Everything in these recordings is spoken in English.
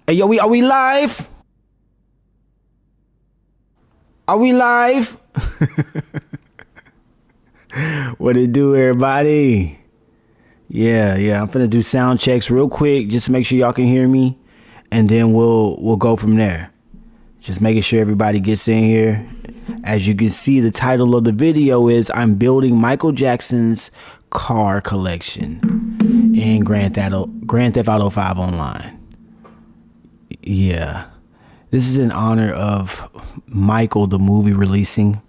Hey, yo, are we live? Are we live? What it do, everybody? Yeah. I'm finna do sound checks real quick just to make sure y'all can hear me, and then we'll go from there. Just making sure everybody gets in here. As you can see, the title of the video is "I'm building Michael Jackson's car collection in Grand Theft Auto 5 Online." Yeah. This is in honor of Michael, the movie releasing.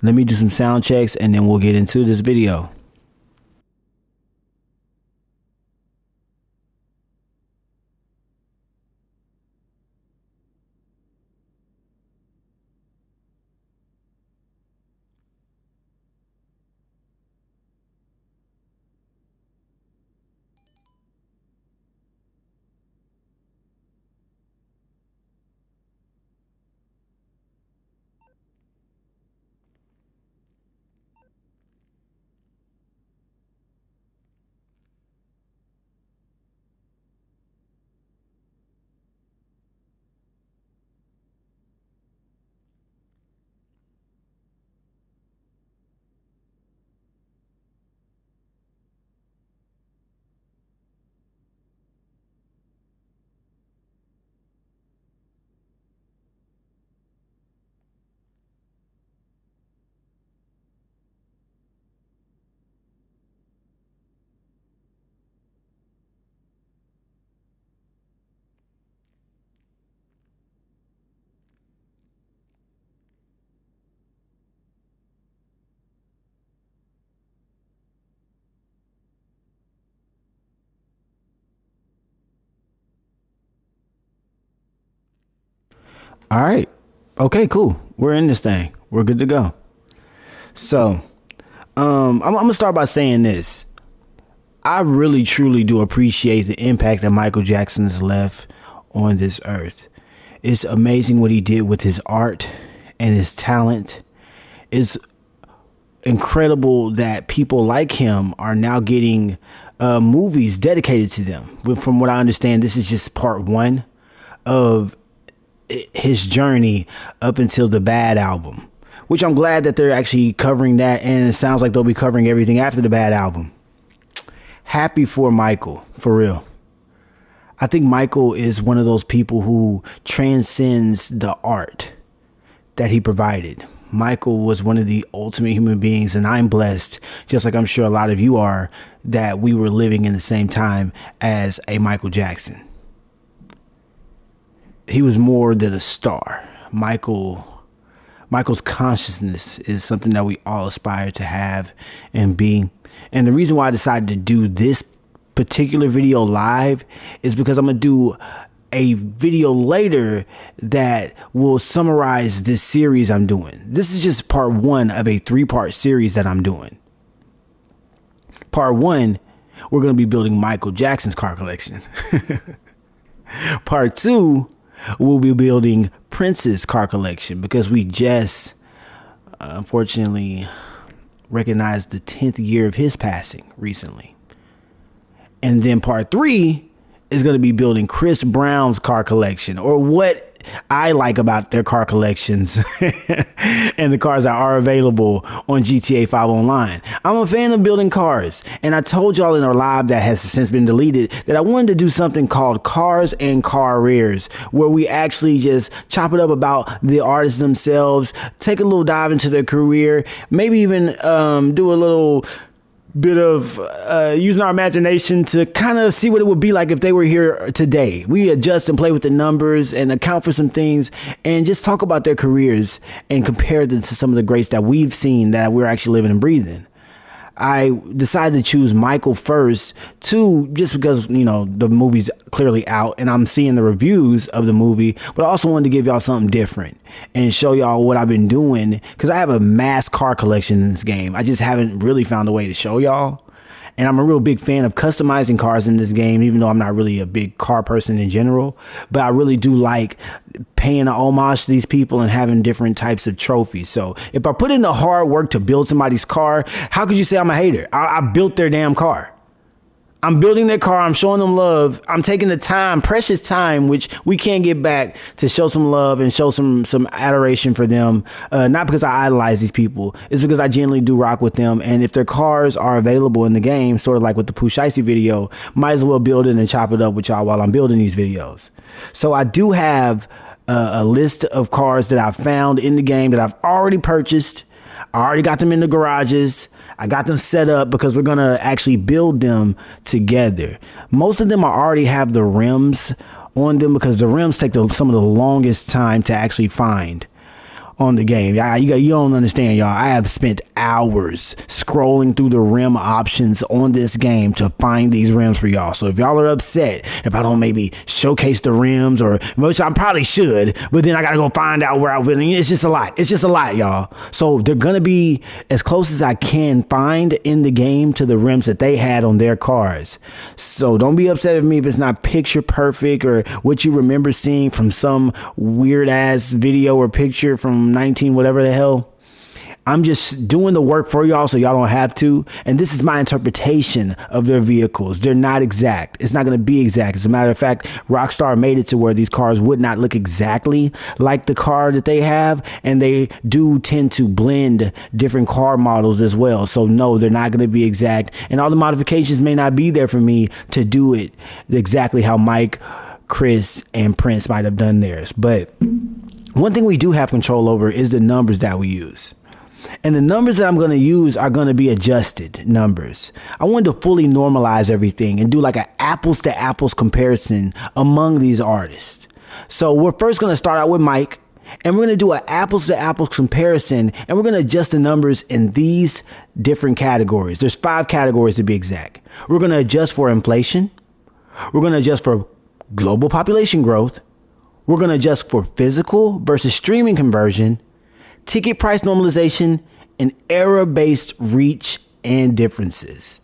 Let me do some sound checks and then we'll get into this video. All right. Okay, cool. We're in this thing. We're good to go. So, I'm gonna start by saying this. I really truly do appreciate the impact that Michael Jackson has left on this earth. It's amazing what he did with his art and his talent. It's incredible that people like him are now getting movies dedicated to them. From what I understand, this is just part one of his journey up until the Bad album, which I'm glad that they're actually covering that, and it sounds like they'll be covering everything after the Bad album. Happy for Michael, for real. I think Michael is one of those people who transcends the art that he provided. Michael was one of the ultimate human beings, and I'm blessed, just like I'm sure a lot of you are, that we were living in the same time as a Michael Jackson. He was more than a star. Michael's consciousness is something that we all aspire to have and be. And the reason why I decided to do this particular video live is because I'm going to do a video later that will summarize this series I'm doing. This is just part one of a 3-part series that I'm doing. Part one, we're going to be building Michael Jackson's car collection. Part two, we'll be building Prince's car collection, because we just unfortunately recognized the 10th year of his passing recently. And then part three is going to be building Chris Brown's car collection, or what I like about their car collections and the cars that are available on GTA 5 Online. I'm a fan of building cars, and I told y'all in our live that has since been deleted that I wanted to do something called Cars and Car Rares, where we actually just chop it up about the artists themselves, take a little dive into their career, maybe even do a little bit of using our imagination to kind of see what it would be like if they were here today. We adjust and play with the numbers and account for some things and just talk about their careers and compare them to some of the greats that we've seen that we're actually living and breathing. I decided to choose Michael first, too, just because, you know, the movie's clearly out and I'm seeing the reviews of the movie, but I also wanted to give y'all something different and show y'all what I've been doing, because I have a mass car collection in this game. I just haven't really found a way to show y'all. And I'm a real big fan of customizing cars in this game, even though I'm not really a big car person in general. But I really do like paying a homage to these people and having different types of trophies. So if I put in the hard work to build somebody's car, how could you say I'm a hater? I built their damn car. I'm building their car. I'm showing them love. I'm taking the time, precious time, which we can't get back, to show some love and show some adoration for them. Not because I idolize these people. It's because I genuinely do rock with them. And if their cars are available in the game, sort of like with the Pooh Shiesty video, might as well build it and chop it up with y'all while I'm building these videos. So I do have a list of cars that I've found in the game that I've already purchased. I already got them in the garages. I got them set up because we're going to actually build them together. Most of them I already have the rims on them because the rims take some of the longest time to actually find on the game. You don't understand, y'all. I have spent hours scrolling through the rim options on this game to find these rims for y'all. So if y'all are upset if I don't maybe showcase the rims, or which I probably should, but then I gotta go find out where I've been. It's just a lot. It's just a lot, y'all. So they're gonna be as close as I can find in the game to the rims that they had on their cars. So don't be upset with me if it's not picture perfect or what you remember seeing from some weird ass video or picture from 19 whatever the hell. I'm just doing the work for y'all so y'all don't have to. And this is my interpretation of their vehicles. They're not exact. It's not going to be exact. As a matter of fact, Rockstar made it to where these cars would not look exactly like the car that they have. And they do tend to blend different car models as well. So no, they're not going to be exact. And all the modifications may not be there for me to do it exactly how Mike, Chris, and Prince might have done theirs. But one thing we do have control over is the numbers that we use. And the numbers that I'm going to use are going to be adjusted numbers. I wanted to fully normalize everything and do like an apples to apples comparison among these artists. So we're first going to start out with Mike, and we're going to do an apples to apples comparison, and we're going to adjust the numbers in these different categories. There's 5 categories to be exact. We're going to adjust for inflation. We're going to adjust for global population growth. We're going to adjust for physical versus streaming conversion, ticket price normalization, and era-based reach and differences.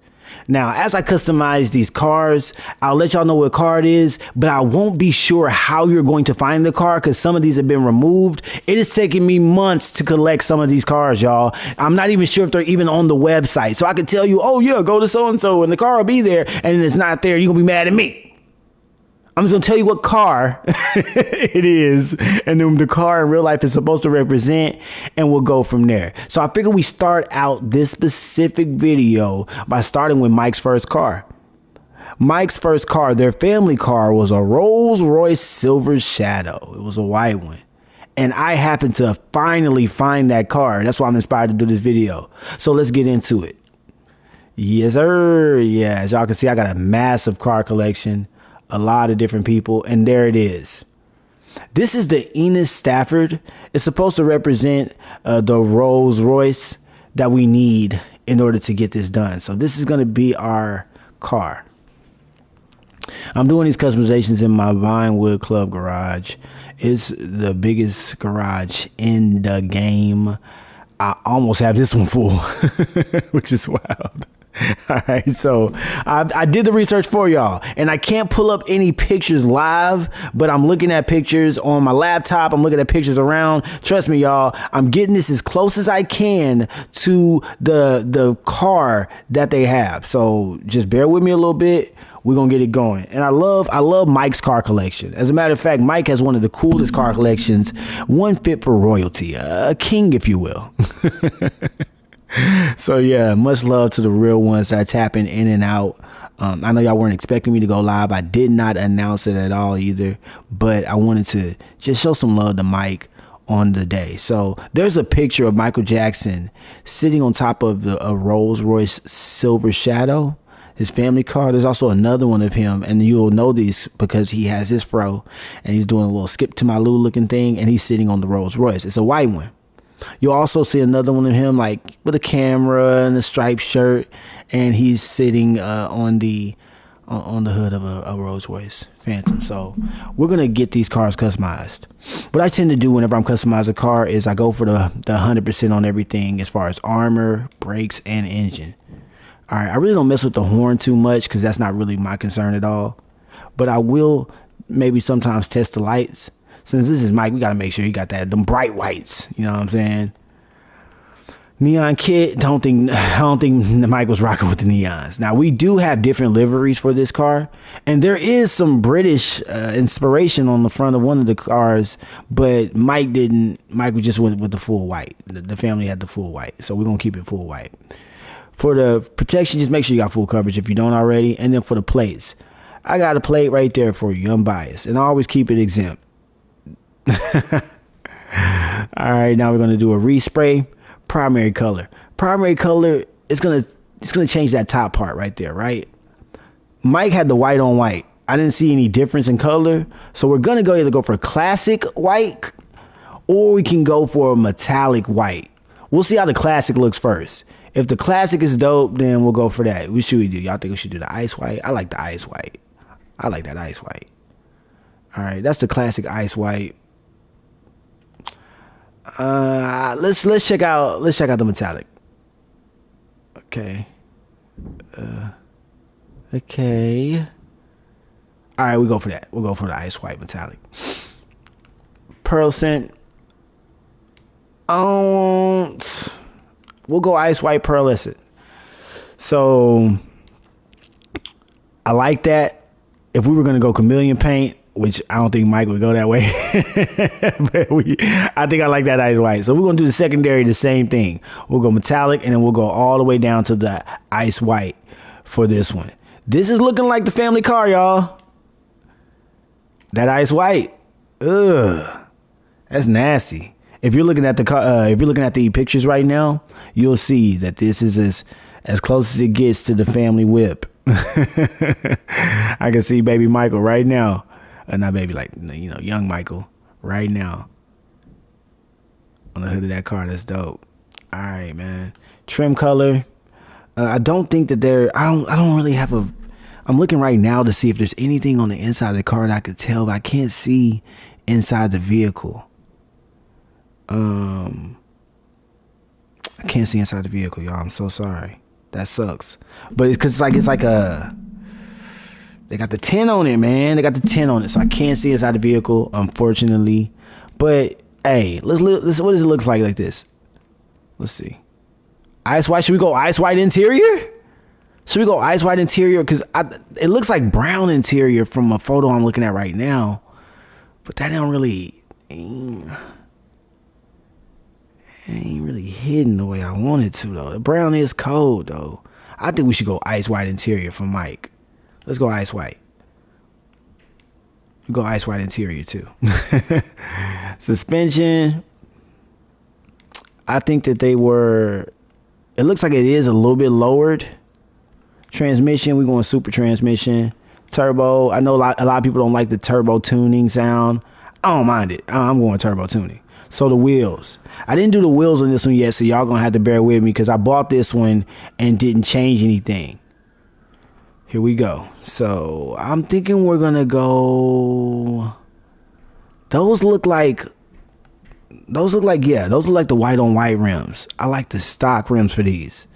Now, as I customize these cars, I'll let y'all know what car it is, but I won't be sure how you're going to find the car because some of these have been removed. It is taking me months to collect some of these cars, y'all. I'm not even sure if they're even on the website. So I could tell you, oh yeah, go to so-and-so and the car will be there, and it's not there. You're going to be mad at me. I'm just going to tell you what car it is, and then the car in real life is supposed to represent, and we'll go from there. So I figure we start out this specific video by starting with Mike's first car. Mike's first car, their family car, was a Rolls-Royce Silver Shadow. It was a white one. And I happened to finally find that car. That's why I'm inspired to do this video. So let's get into it. Yes, sir. Yeah, as y'all can see, I got a massive car collection. A lot of different people, and there it is. This is the Enos Stafford. It's supposed to represent the Rolls Royce that we need in order to get this done. So this is going to be our car. I'm doing these customizations in my Vinewood Club garage. It's the biggest garage in the game. I almost have this one full, which is wild. All right, so I did the research for y'all, and I can't pull up any pictures live, but I'm looking at pictures on my laptop. I'm looking at pictures around. Trust me, y'all, I'm getting this as close as I can to the car that they have. So just bear with me a little bit. We're going to get it going. And I love Mike's car collection. As a matter of fact, Mike has one of the coolest car collections, one fit for royalty, a king, if you will. So yeah, much love to the real ones that are tapping in and out. I know y'all weren't expecting me to go live. I did not announce it at all either, but I wanted to just show some love to Mike on the day. So there's a picture of Michael Jackson sitting on top of a Rolls Royce Silver Shadow, his family car. There's also another one of him, and you'll know these because he has his fro and he's doing a little Skip to My Lou looking thing, and he's sitting on the Rolls Royce. It's a white one. You'll also see another one of him like with a camera and a striped shirt, and he's sitting on the hood of a Rolls Royce Phantom. So we're gonna get these cars customized. What I tend to do whenever I'm customizing a car is I go for the 100% on everything as far as armor, brakes, and engine. All right, I really don't mess with the horn too much because that's not really my concern at all. But I will maybe sometimes test the lights. Since this is Mike, we got to make sure he got them bright whites. You know what I'm saying? Neon kit, I don't think Mike was rocking with the neons. Now we do have different liveries for this car, and there is some British inspiration on the front of one of the cars, but Mike didn't. Mike just went with the full white. The family had the full white, so we're gonna keep it full white. For the protection, just make sure you got full coverage if you don't already, and then for the plates, I got a plate right there for you, unbiased, and I always keep it exempt. All right, now we're gonna do a respray. Primary color. Primary color is gonna change that top part right there, right? Mike had the white on white. I didn't see any difference in color, so we're gonna either go for classic white or we can go for a metallic white. We'll see how the classic looks first. If the classic is dope, then we'll go for that. What should we do? Y'all think we should do the ice white? I like the ice white. I like that ice white. All right, that's the classic ice white. Let's check out the metallic. Okay. Okay. All right, we go for that. We'll go for the ice white metallic. Pearl scent. We'll go ice white pearlescent. So I like that. If we were gonna go chameleon paint, which I don't think Mike would go that way, but I think I like that ice white. So we're gonna do the secondary, the same thing. We'll go metallic, and then we'll go all the way down to the ice white for this one. This is looking like the family car, y'all. That ice white, ugh, that's nasty. If you're looking at the pictures right now, you'll see that this is as close as it gets to the family whip. I can see baby Michael right now. Not baby, like, you know, young Michael right now on the hood of that car. That's dope. All right, man. Trim color. I don't think that I don't really have I'm looking right now to see if there's anything on the inside of the car that I could tell, but I can't see inside the vehicle. I can't see inside the vehicle, y'all. I'm so sorry. That sucks. But it's because it's like they got the 10 on it, man. They got the 10 on it, so I can't see inside the vehicle, unfortunately. But hey, let's what does it look like this? Let's see. Ice white. Should we go ice white interior? Should we go ice white interior? Because it looks like brown interior from a photo I'm looking at right now, but that don't really ain't really hidden the way I want it to, though. The brown is cold, though. I think we should go ice white interior for Mike. Let's go ice white. We go ice white interior too. Suspension. I think that it looks like it is a little bit lowered. Transmission, we're going super transmission. Turbo. I know a lot of people don't like the turbo tuning sound. I don't mind it. I'm going turbo tuning. So the wheels. I didn't do the wheels on this one yet, so y'all gonna have to bear with me because I bought this one and didn't change anything. Here we go. So I'm thinking we're gonna go. Those look like the white on white rims. I like the stock rims for these,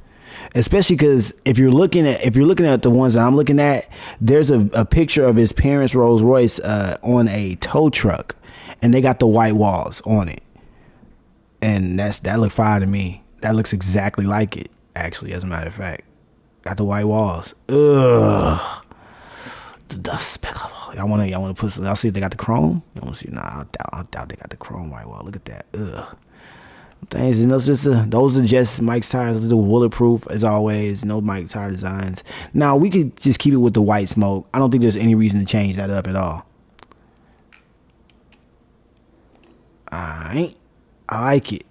especially because if you're looking at the ones that I'm looking at, there's a picture of his parents' Rolls Royce on a tow truck, and they got the white walls on it, and that look fire to me. That looks exactly like it, actually, as a matter of fact. Got the white walls. Ugh. The despicable. Y'all wanna put some, I'll see if they got the chrome. You wanna see? Nah, I doubt they got the chrome white wall. Look at that. Ugh. Things, and those are just Mike's tires. They're bulletproof as always. No Mike tire designs. Now we could just keep it with the white smoke. I don't think there's any reason to change that up at all. Alright. I like it.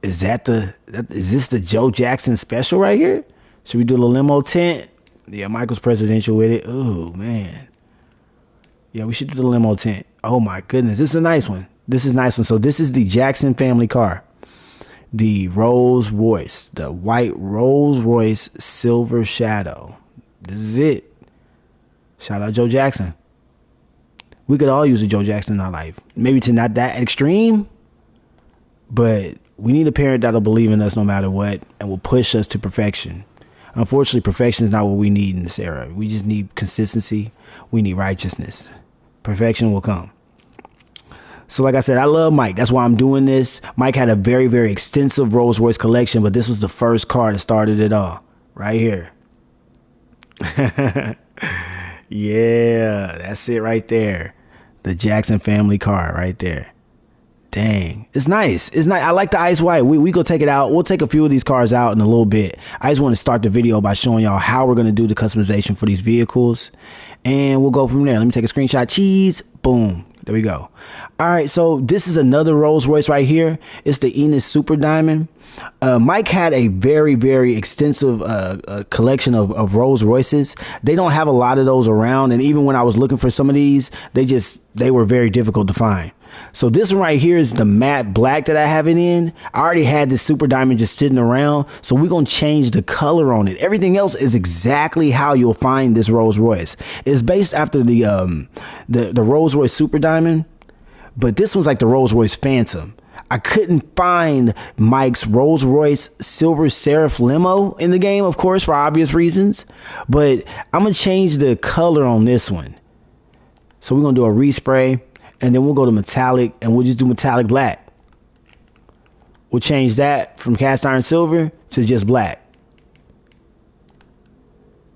Is this the Joe Jackson special right here? Should we do the limo tint? Yeah, Michael's presidential with it. Oh, man. Yeah, we should do the limo tint. Oh, my goodness. This is a nice one. This is a nice one. So this is the Jackson family car. The Rolls Royce. The white Rolls Royce Silver Shadow. This is it. Shout out Joe Jackson. We could all use a Joe Jackson in our life. Maybe to not that extreme, but we need a parent that'll believe in us no matter what and will push us to perfection. Unfortunately, perfection is not what we need in this era. We just need consistency. We need righteousness. Perfection will come. So like I said, I love Mike. That's why I'm doing this. Mike had a very, very extensive Rolls Royce collection, but this was the first car that started it all. Right here. Yeah, that's it right there. The Jackson family car right there. Dang, it's nice. It's nice. I like the ice white. We go take it out. We'll take a few of these cars out in a little bit. I just want to start the video by showing y'all how we're going to do the customization for these vehicles. And we'll go from there. Let me take a screenshot. Cheese. Boom. There we go. All right, so this is another Rolls Royce right here. It's the Enos Super Diamond. Mike had a very, very extensive collection of Rolls Royces. They don't have a lot of those around, and even when I was looking for some of these, they were very difficult to find. So this one right here is the matte black that I have it in. I already had this Super Diamond just sitting around, so we're gonna change the color on it. Everything else is exactly how you'll find this Rolls Royce. It's based after the Rolls Royce Super Diamond, but this one's like the Rolls Royce Phantom. I couldn't find Mike's Rolls Royce Silver Serif limo in the game, of course, for obvious reasons, but I'm gonna change the color on this one. So we're gonna do a respray, and then we'll go to metallic, and we'll just do metallic black. We'll change that from cast iron silver to just black.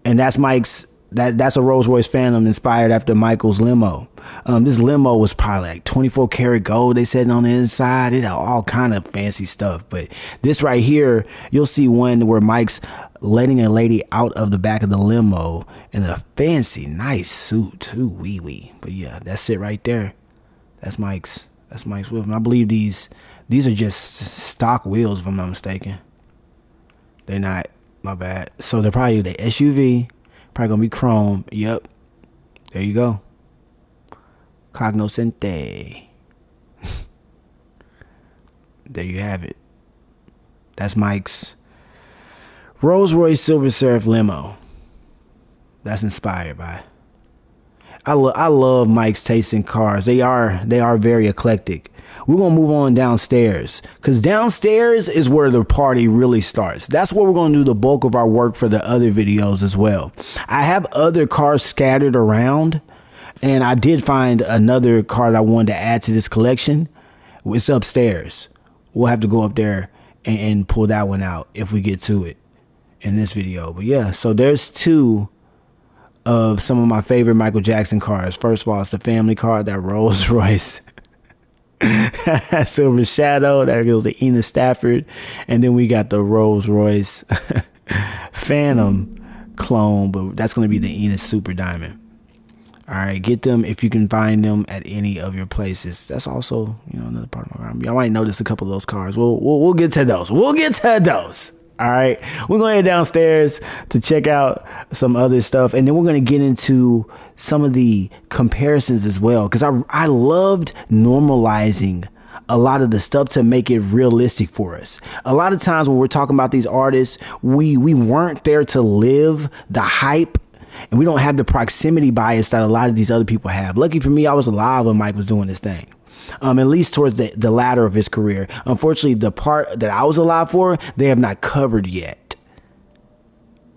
And that's Mike's, that's a Rolls Royce Phantom inspired after Michael's limo. This limo was probably like 24 karat gold, they said, on the inside. It had all kind of fancy stuff. But this right here, you'll see one where Mike's letting a lady out of the back of the limo in a fancy, nice suit. Ooh, wee wee. But yeah, that's it right there. That's Mike's wheels. And I believe these are just stock wheels, if I'm not mistaken. They're not, my bad. So they're probably the SUV, probably gonna be chrome. Yep. There you go. Cognoscente. There you have it. That's Mike's Rolls Royce Silver Serif limo. That's inspired by. I love Mike's taste in cars. They are very eclectic. We're gonna move on downstairs, because downstairs is where the party really starts. That's where we're gonna do the bulk of our work for the other videos as well. I have other cars scattered around, and I did find another car that I wanted to add to this collection. It's upstairs. We'll have to go up there and pull that one out if we get to it in this video. But yeah, so there's two of some of my favorite Michael Jackson cars. First of all, it's the family car, that Rolls Royce Silver Shadow. There goes the Enos Stafford. And then we got the Rolls Royce Phantom clone, but that's going to be the Enos Super Diamond. All right, get them if you can find them at any of your places. That's also, another part of my car. Y'all might notice a couple of those cars. We'll get to those. We'll get to those. All right, we're going to head downstairs to check out some other stuff, and then we're going to get into some of the comparisons as well, because I loved normalizing a lot of the stuff to make it realistic for us. A lot of times when we're talking about these artists, we weren't there to live the hype, and we don't have the proximity bias that a lot of these other people have. Lucky for me, I was alive when Mike was doing this thing. At least towards the latter of his career. Unfortunately, the part that I was alive for, they have not covered yet.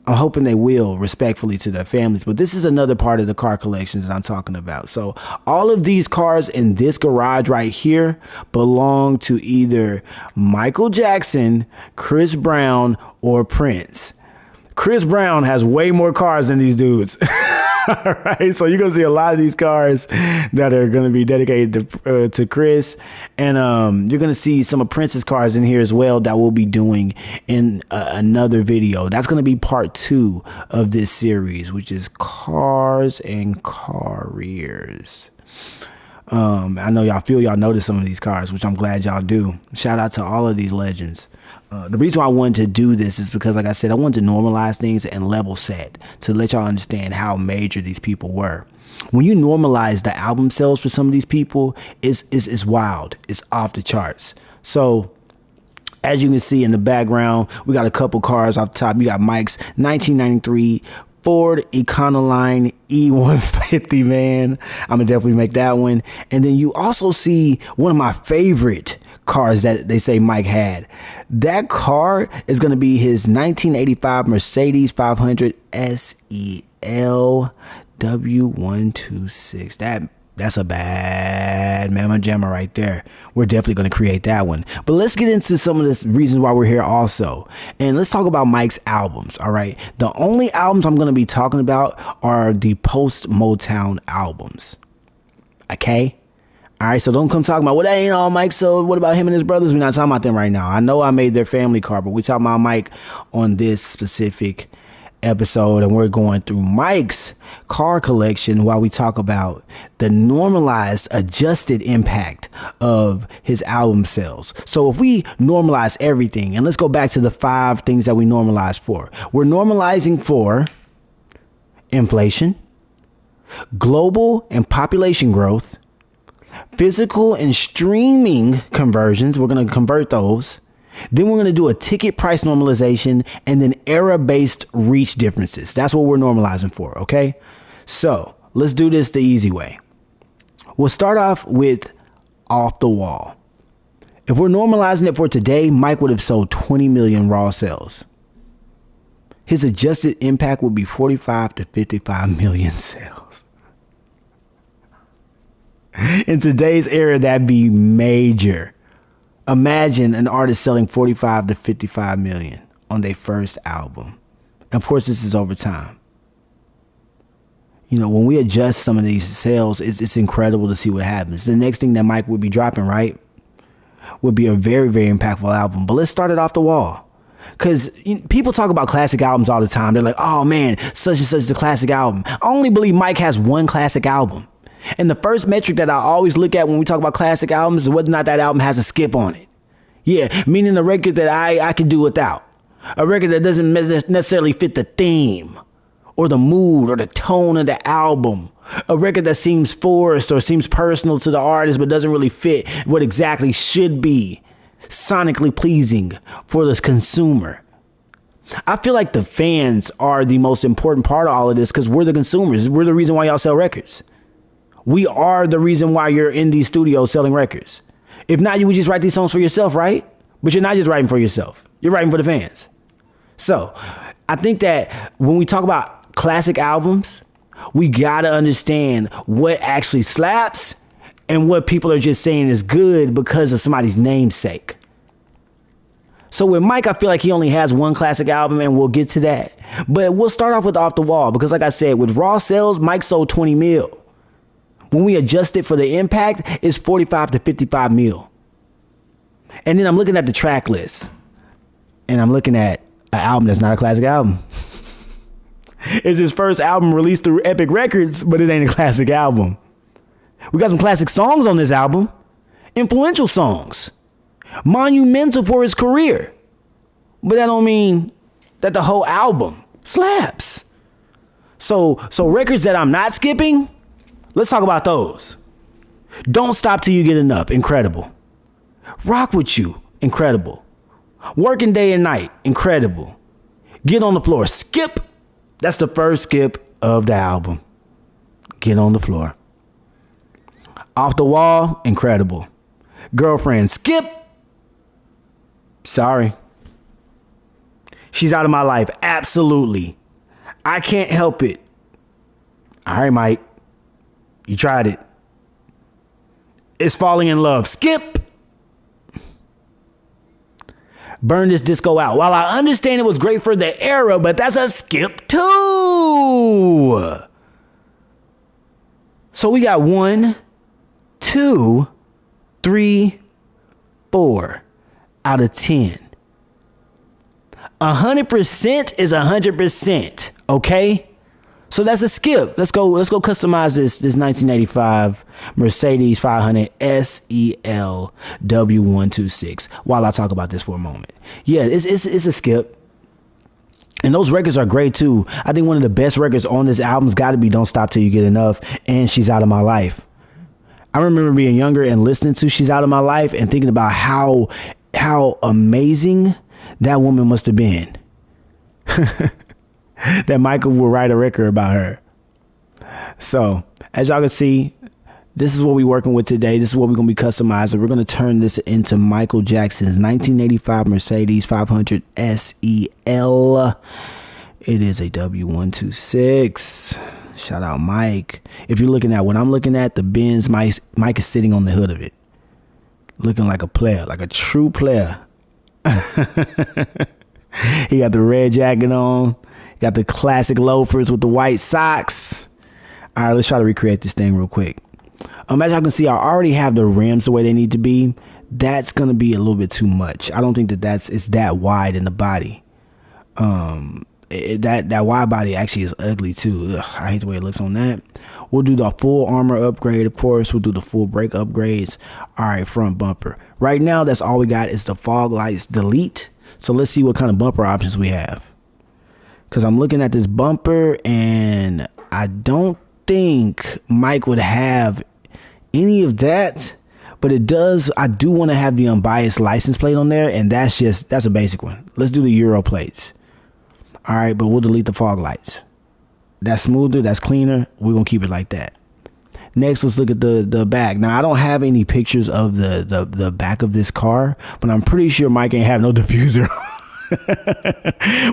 I'm hoping they will, respectfully to their families. But this is another part of the car collections that I'm talking about. So all of these cars in this garage right here belong to either Michael Jackson, Chris Brown, or Prince. Chris Brown has way more cars than these dudes. All right, so you're gonna see a lot of these cars that are gonna be dedicated to Chris, and you're gonna see some of Prince's cars in here as well that we'll be doing in another video. That's gonna be part 2 of this series, which is cars and careers. I know y'all notice some of these cars, which I'm glad y'all do. Shout out to all of these legends. The reason why I wanted to do this is because, like I said, I wanted to normalize things and level set to let y'all understand how major these people were. When you normalize the album sales for some of these people, it's wild. It's off the charts. So as you can see in the background, we got a couple cars off the top. You got Mike's 1993 Ford Econoline E150, man. I'm gonna definitely make that one. And then you also see one of my favorite cars that they say Mike had. That car is gonna be his 1985 Mercedes 500 SEL W126. That's a bad mamma jamma right there. We're definitely going to create that one. But let's get into some of the reasons why we're here also. And let's talk about Mike's albums, all right? The only albums I'm going to be talking about are the post-Motown albums, okay? All right, so don't come talking about, well, that ain't all Mike, so what about him and his brothers? We're not talking about them right now. I know I made their family card, but we're talking about Mike on this specific episode, and we're going through Mike's car collection while we talk about the normalized adjusted impact of his album sales. So if we normalize everything, and let's go back to the 5 things that we normalize for. We're normalizing for inflation, global and population growth, physical and streaming conversions. We're going to convert those. Then we're going to do a ticket price normalization, and then era-based reach differences. That's what we're normalizing for, okay? So let's do this the easy way. We'll start off with Off the Wall. If we're normalizing it for today, Mike would have sold 20 million raw sales. His adjusted impact would be 45 to 55 million sales. In today's era, that'd be major. Imagine an artist selling 45 to 55 million on their first album. And of course, this is over time. You know, when we adjust some of these sales, it's incredible to see what happens. The next thing that Mike would be dropping, right, would be a very, very impactful album. But let's start it off the wall. Because people talk about classic albums all the time. They're like, oh man, such and such is a classic album. I only believe Mike has one classic album. And the first metric that I always look at when we talk about classic albums is whether or not that album has a skip on it. Yeah, meaning a record that I can do without. A record that doesn't necessarily fit the theme or the mood or the tone of the album. A record that seems forced or seems personal to the artist but doesn't really fit what exactly should be sonically pleasing for the consumer. I feel like the fans are the most important part of all of this because we're the consumers. We're the reason why y'all sell records. We are the reason why you're in these studios selling records. If not, you would just write these songs for yourself, right? But you're not just writing for yourself. You're writing for the fans. So I think that when we talk about classic albums, we got to understand what actually slaps and what people are just saying is good because of somebody's namesake. So with Mike, I feel like he only has one classic album, and we'll get to that. But we'll start off with Off the Wall because, like I said, with raw sales, Mike sold 20 mil. When we adjust it for the impact, it's 45 to 55 mil. And then I'm looking at the track list, and I'm looking at an album that's not a classic album. It's his first album released through Epic Records, but it ain't a classic album. We got some classic songs on this album, influential songs, monumental for his career. But that don't mean that the whole album slaps. So records that I'm not skipping, let's talk about those. Don't Stop Till You Get Enough, incredible. Rock With You, incredible. Working Day and Night, incredible. Get On the Floor, skip. That's the first skip of the album. Get On the Floor. Off the Wall, incredible. Girlfriend, skip. Sorry. She's Out of My Life, absolutely. I Can't Help It. All right, Mike. You tried it. It's Falling in Love. Skip. Burn This Disco Out. While I understand it was great for the era, but that's a skip too. So we got 1, 2, 3, 4 out of 10. 100% is 100%. Okay? So that's a skip. Let's go customize this 1985 Mercedes 500 SEL W126 while I talk about this for a moment. Yeah, it's a skip. And those records are great too. I think one of the best records on this album's got to be Don't Stop Till You Get Enough and She's Out of My Life. I remember being younger and listening to She's Out of My Life and thinking about how amazing that woman must have been. That Michael will write a record about her. So, as y'all can see, this is what we're working with today. This is what we're going to be customizing. We're going to turn this into Michael Jackson's 1985 Mercedes 500 SEL. It is a W126. Shout out Mike. If you're looking at what I'm looking at, the Benz, Mike is sitting on the hood of it, looking like a player, like a true player. He got the red jacket on, got the classic loafers with the white socks. All right, let's try to recreate this thing real quick. As y'all can see, I already have the rims the way they need to be. That's gonna be a little bit too much. I don't think it's that wide in the body. That wide body actually is ugly too. Ugh, I hate the way it looks on that. We'll do the full armor upgrade, of course. We'll do the full brake upgrades. All right, front bumper. Right now, that's all we got is the fog lights delete. So let's see what kind of bumper options we have. Because I'm looking at this bumper, and I don't think Mike would have any of that. But it does. I do want to have the unbiased license plate on there, and that's a basic one. Let's do the Euro plates. All right, but we'll delete the fog lights. That's smoother, that's cleaner. We're gonna keep it like that. Next, let's look at the back. Now, I don't have any pictures of the back of this car, but I'm pretty sure Mike ain't have no diffuser.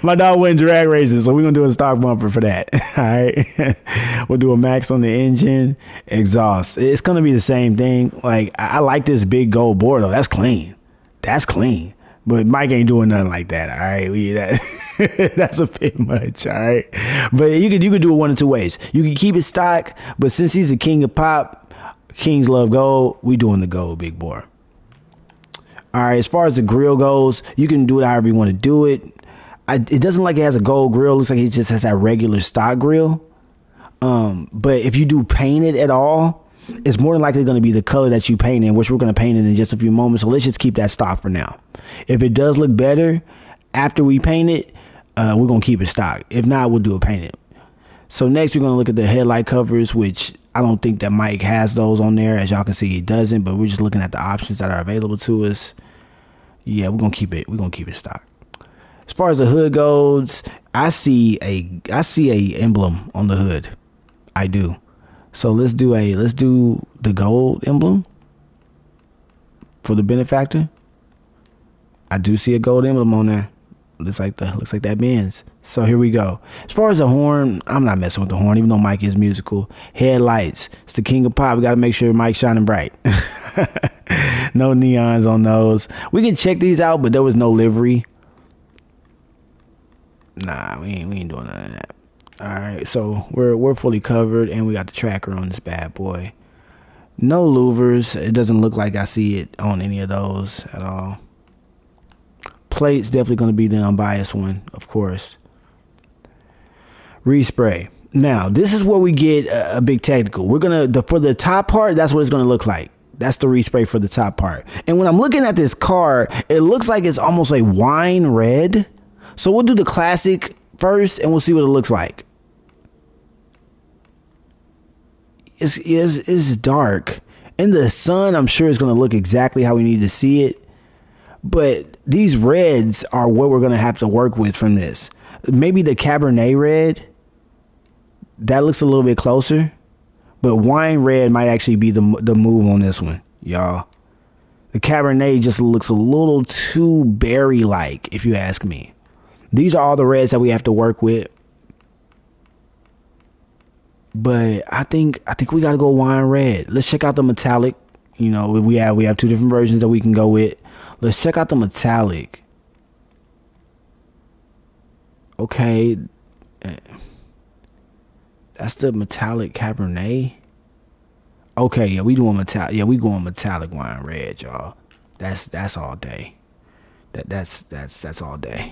My dog went drag racing, so we're gonna do a stock bumper for that. All right. We'll do a max on the engine, exhaust. It's gonna be the same thing. Like, I like this big gold board though. That's clean. That's clean. But Mike ain't doing nothing like that. All right. That's a bit much. All right. But you could do it one of two ways. You can keep it stock, but since he's the king of pop, kings love gold, we doing the gold, big boy. All right. As far as the grill goes, you can do it however you want to do it. It doesn't like it has a gold grill. It looks like it just has that regular stock grill. But if you do paint it at all, it's more than likely going to be the color that you paint in, which we're going to paint it in just a few moments. So let's just keep that stock for now. If it does look better after we paint it, we're going to keep it stock. If not, we'll do a painted. So next, we're going to look at the headlight covers, which I don't think that Mike has those on there. As y'all can see, he doesn't, but we're just looking at the options that are available to us. Yeah, we're going to keep it. We're going to keep it stock. As far as the hood goes, I see a emblem on the hood. I do. So let's do the gold emblem for the benefactor. I do see a gold emblem on there. Looks like that Benz. So here we go. As far as the horn, I'm not messing with the horn, even though Mike is musical. Headlights. It's the king of pop. We got to make sure Mike's shining bright. No neons on those. We can check these out, but there was no livery. Nah, we ain't doing none of that. All right, so we're fully covered, and we got the tracker on this bad boy. No louvers. It doesn't look like I see it on any of those at all. Plate's definitely going to be the unbiased one, of course. Respray. Now, this is where we get a big technical. We're gonna for the top part. That's what it's going to look like. That's the respray for the top part. And when I'm looking at this car, it looks like it's almost like wine red. So we'll do the classic first, and we'll see what it looks like. It's dark. In the sun, I'm sure it's going to look exactly how we need to see it. But these reds are what we're going to have to work with from this. Maybe the Cabernet red. That looks a little bit closer. But wine red might actually be the move on this one, y'all. The Cabernet just looks a little too berry-like, if you ask me. These are all the reds that we have to work with. But I think we got to go wine red. Let's check out the metallic. You know, we have two different versions that we can go with. Let's check out the metallic. Okay. That's the metallic Cabernet. Okay, yeah, we doing metallic. Yeah, we going metallic wine red, y'all. That's all day. That's all day.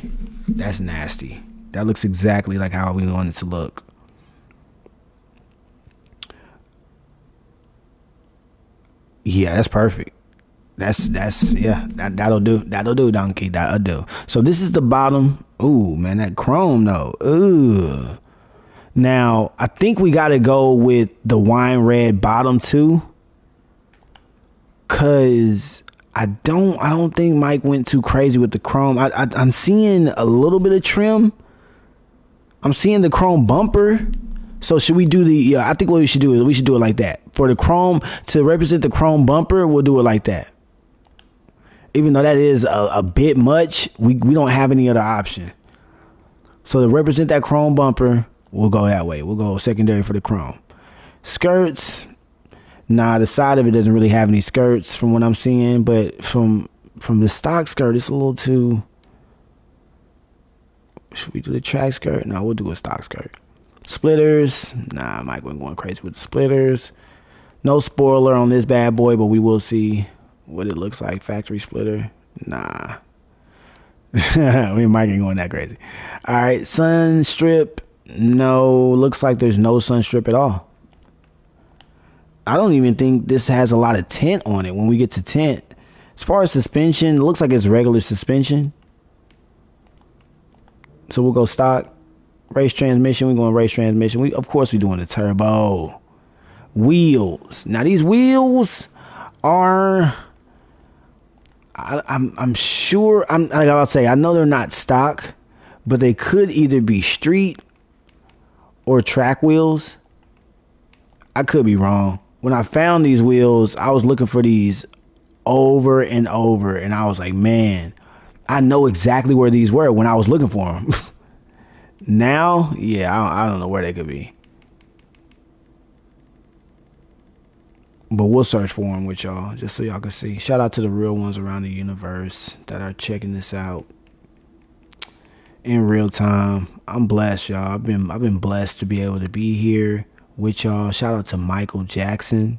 That's nasty. That looks exactly like how we want it to look. Yeah, that's perfect. That'll do, donkey. That'll do. So this is the bottom. Ooh, man, that chrome though. Ooh. Now, I think we got to go with the wine red bottom too. Cause I don't think Mike went too crazy with the chrome. I'm seeing a little bit of trim. I'm seeing the chrome bumper. So should we do I think what we should do is we should do it like that. For the chrome, to represent the chrome bumper, we'll do it like that. Even though that is a bit much, we don't have any other option. So to represent that chrome bumper, We'll go that way. We'll go secondary for the chrome. Skirts, nah, the side of it doesn't really have any skirts from what I'm seeing, but from the stock skirt, it's a little too. Should we do the track skirt? No, we'll do a stock skirt. Splitters, nah, Mike wasn't going crazy with the splitters. No spoiler on this bad boy, but we will see what it looks like. Factory splitter, nah. Mike ain't going that crazy. All right, sun strip, no. Looks like there's no sun strip at all. I don't even think this has a lot of tint on it when we get to tint. As far as suspension, it looks like it's regular suspension. So we'll go stock. Race transmission, we're going race transmission. Of course we're doing the turbo. Wheels. Now these wheels are, I'm sure, like I'll say, I know they're not stock, but they could either be street or track wheels. I could be wrong. When I found these wheels, I was looking for these over and over, and I was like, man, I know exactly where these were when I was looking for them. Now, yeah, I don't know where they could be. But we'll search for them with y'all, just so y'all can see. Shout out to the real ones around the universe that are checking this out in real time. I'm blessed, y'all. I've been blessed to be able to be here with y'all. Shout out to Michael Jackson.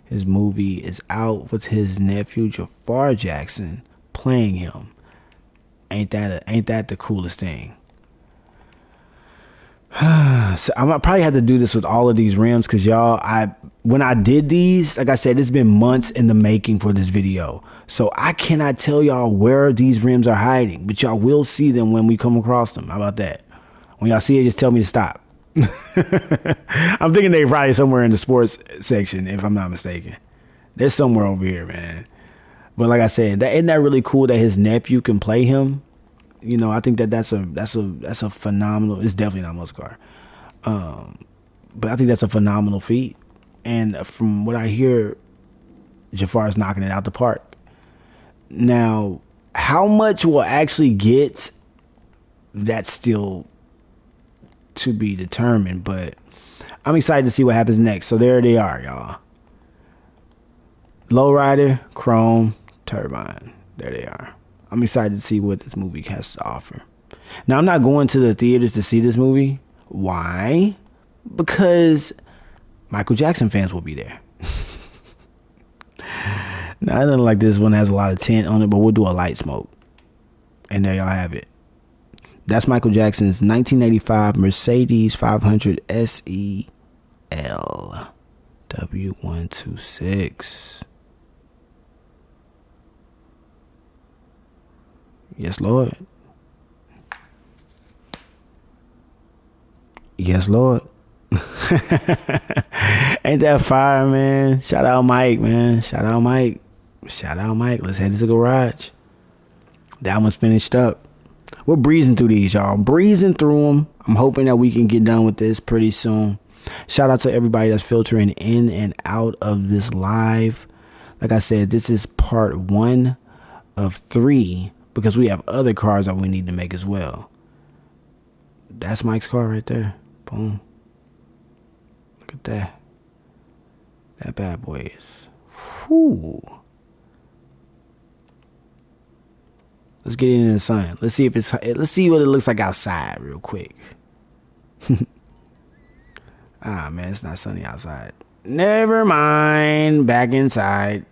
His movie is out with his nephew Jafar Jackson playing him. Ain't that the coolest thing? So I might probably have to do this with all of these rims, because y'all, when I did these, like I said, it's been months in the making for this video, so I cannot tell y'all where these rims are hiding, but y'all will see them when we come across them. How about that? When y'all see it, just tell me to stop. I'm thinking they're probably somewhere in the sports section, if I'm not mistaken. They're somewhere over here, man. But like I said, isn't that really cool that his nephew can play him? You know, I think that's a phenomenal. It's definitely not a muscle car, but I think that's a phenomenal feat. And from what I hear, Jafar's knocking it out the park. Now, how much we'll actually get, that's still to be determined. But I'm excited to see what happens next. So there they are, y'all. Lowrider, chrome, turbine. There they are. I'm excited to see what this movie has to offer. Now, I'm not going to the theaters to see this movie. Why? Because Michael Jackson fans will be there. Now, I don't like this one has a lot of tint on it, but we'll do a light smoke. And there y'all have it. That's Michael Jackson's 1985 Mercedes 500 SEL W126. Yes, Lord. Yes, Lord. Ain't that fire, man? Shout out Mike, man. Shout out Mike. Shout out Mike. Let's head to the garage. That one's finished up. We're breezing through these, y'all. Breezing through them. I'm hoping that we can get done with this pretty soon. Shout out to everybody that's filtering in and out of this live. Like I said, this is part 1 of 3. Because we have other cars that we need to make as well. That's Mike's car right there. Boom. Look at that. That bad boy is. Whew. Let's get in the sun. Let's see what it looks like outside real quick. Ah, man, it's not sunny outside. Never mind. Back inside.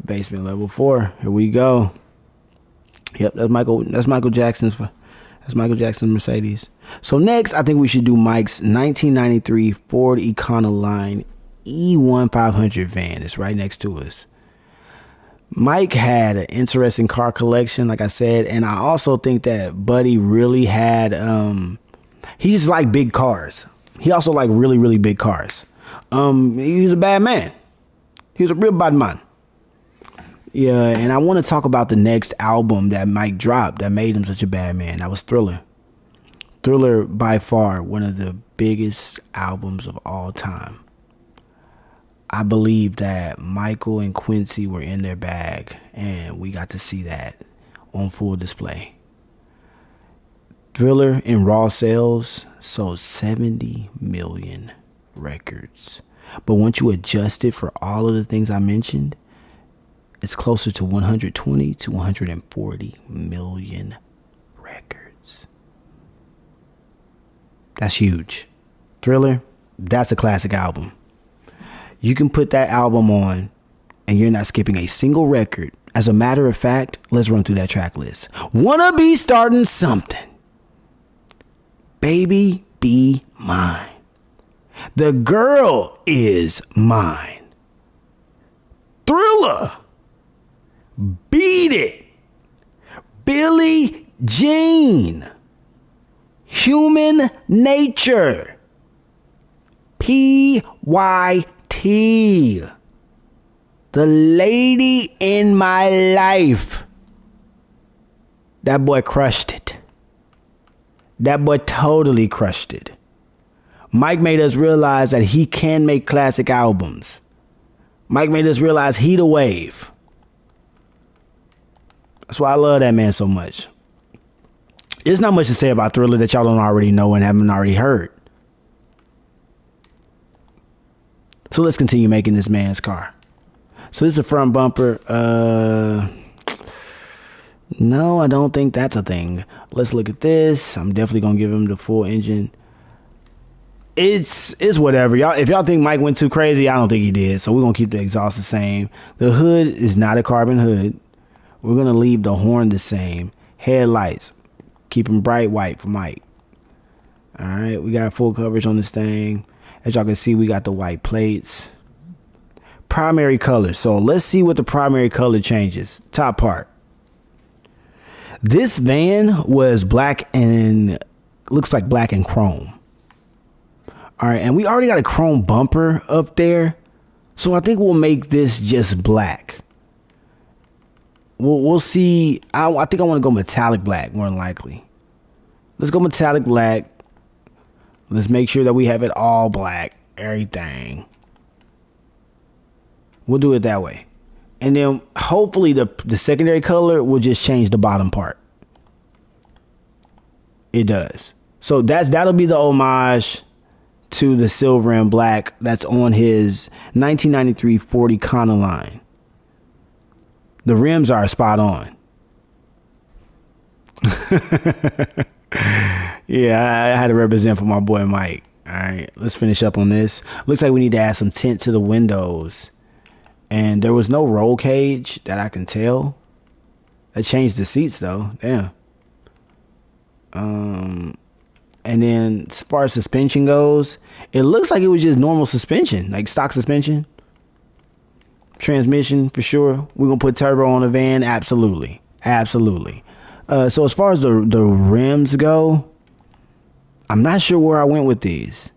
Basement level 4. Here we go. Yep, that's Michael Jackson's Mercedes. So next, I think we should do Mike's 1993 Ford Econoline E1500 van. It's right next to us. Mike had an interesting car collection, like I said, and I also think that Buddy really had he just liked big cars. He also liked really, really big cars. He was a bad man. He was a real bad man. Yeah, and I want to talk about the next album that Mike dropped that made him such a bad man. That was Thriller. Thriller, by far, one of the biggest albums of all time. I believe that Michael and Quincy were in their bag, and we got to see that on full display. Thriller in raw sales sold 70 million records. But once you adjust it for all of the things I mentioned, it's closer to 120 to 140 million records. That's huge. Thriller, that's a classic album. You can put that album on and you're not skipping a single record. As a matter of fact, let's run through that track list. Wanna Be Starting Something. Baby Be Mine. The Girl Is Mine. Thriller. Beat It. Billie Jean. Human Nature. P.Y.T. The Lady in My Life. That boy crushed it. That boy totally crushed it. Mike made us realize that he can make classic albums. Mike made us realize he the wave. That's why I love that man so much. There's not much to say about Thriller that y'all don't already know and haven't already heard. So let's continue making this man's car. So this is a front bumper. No, I don't think that's a thing. Let's look at this. I'm definitely gonna give him the full engine. It's whatever. Y'all, if y'all think Mike went too crazy, I don't think he did. So we're gonna keep the exhaust the same. The hood is not a carbon hood. We're gonna leave the horn the same. Headlights, keep them bright white for Mike. Alright, we got full coverage on this thing. As y'all can see, we got the white plates. Primary color. So let's see what the primary color changes. Top part. This van was black and looks like black and chrome. All right, and we already got a chrome bumper up there, so I think we'll make this just black. We'll see. I think I want to go metallic black more than likely. Let's go metallic black. Let's make sure that we have it all black, everything. We'll do it that way. And then hopefully the secondary color will just change the bottom part. It does. So that'll be the homage to the silver and black that's on his 1993 Ford Econoline. The rims are spot on. Yeah, I had to represent for my boy Mike. All right, let's finish up on this. Looks like we need to add some tint to the windows. And there was no roll cage that I can tell. That changed the seats though. Damn. And then as far as suspension goes, it looks like it was just normal suspension, like stock suspension. Transmission for sure. We're gonna put turbo on the van. Absolutely. So as far as the rims go, I'm not sure where I went with these.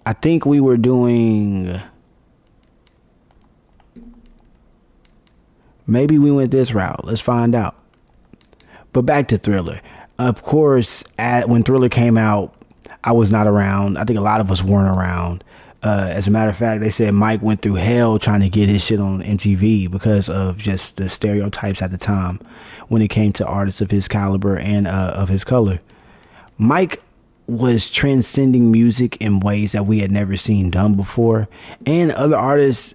I think we were doing, maybe we went this route. Let's find out. But back to Thriller. Of course, when Thriller came out, I was not around. I think a lot of us weren't around. As a matter of fact, they said Mike went through hell trying to get his shit on MTV because of just the stereotypes at the time when it came to artists of his caliber and of his color. Mike was transcending music in ways that we had never seen done before, and other artists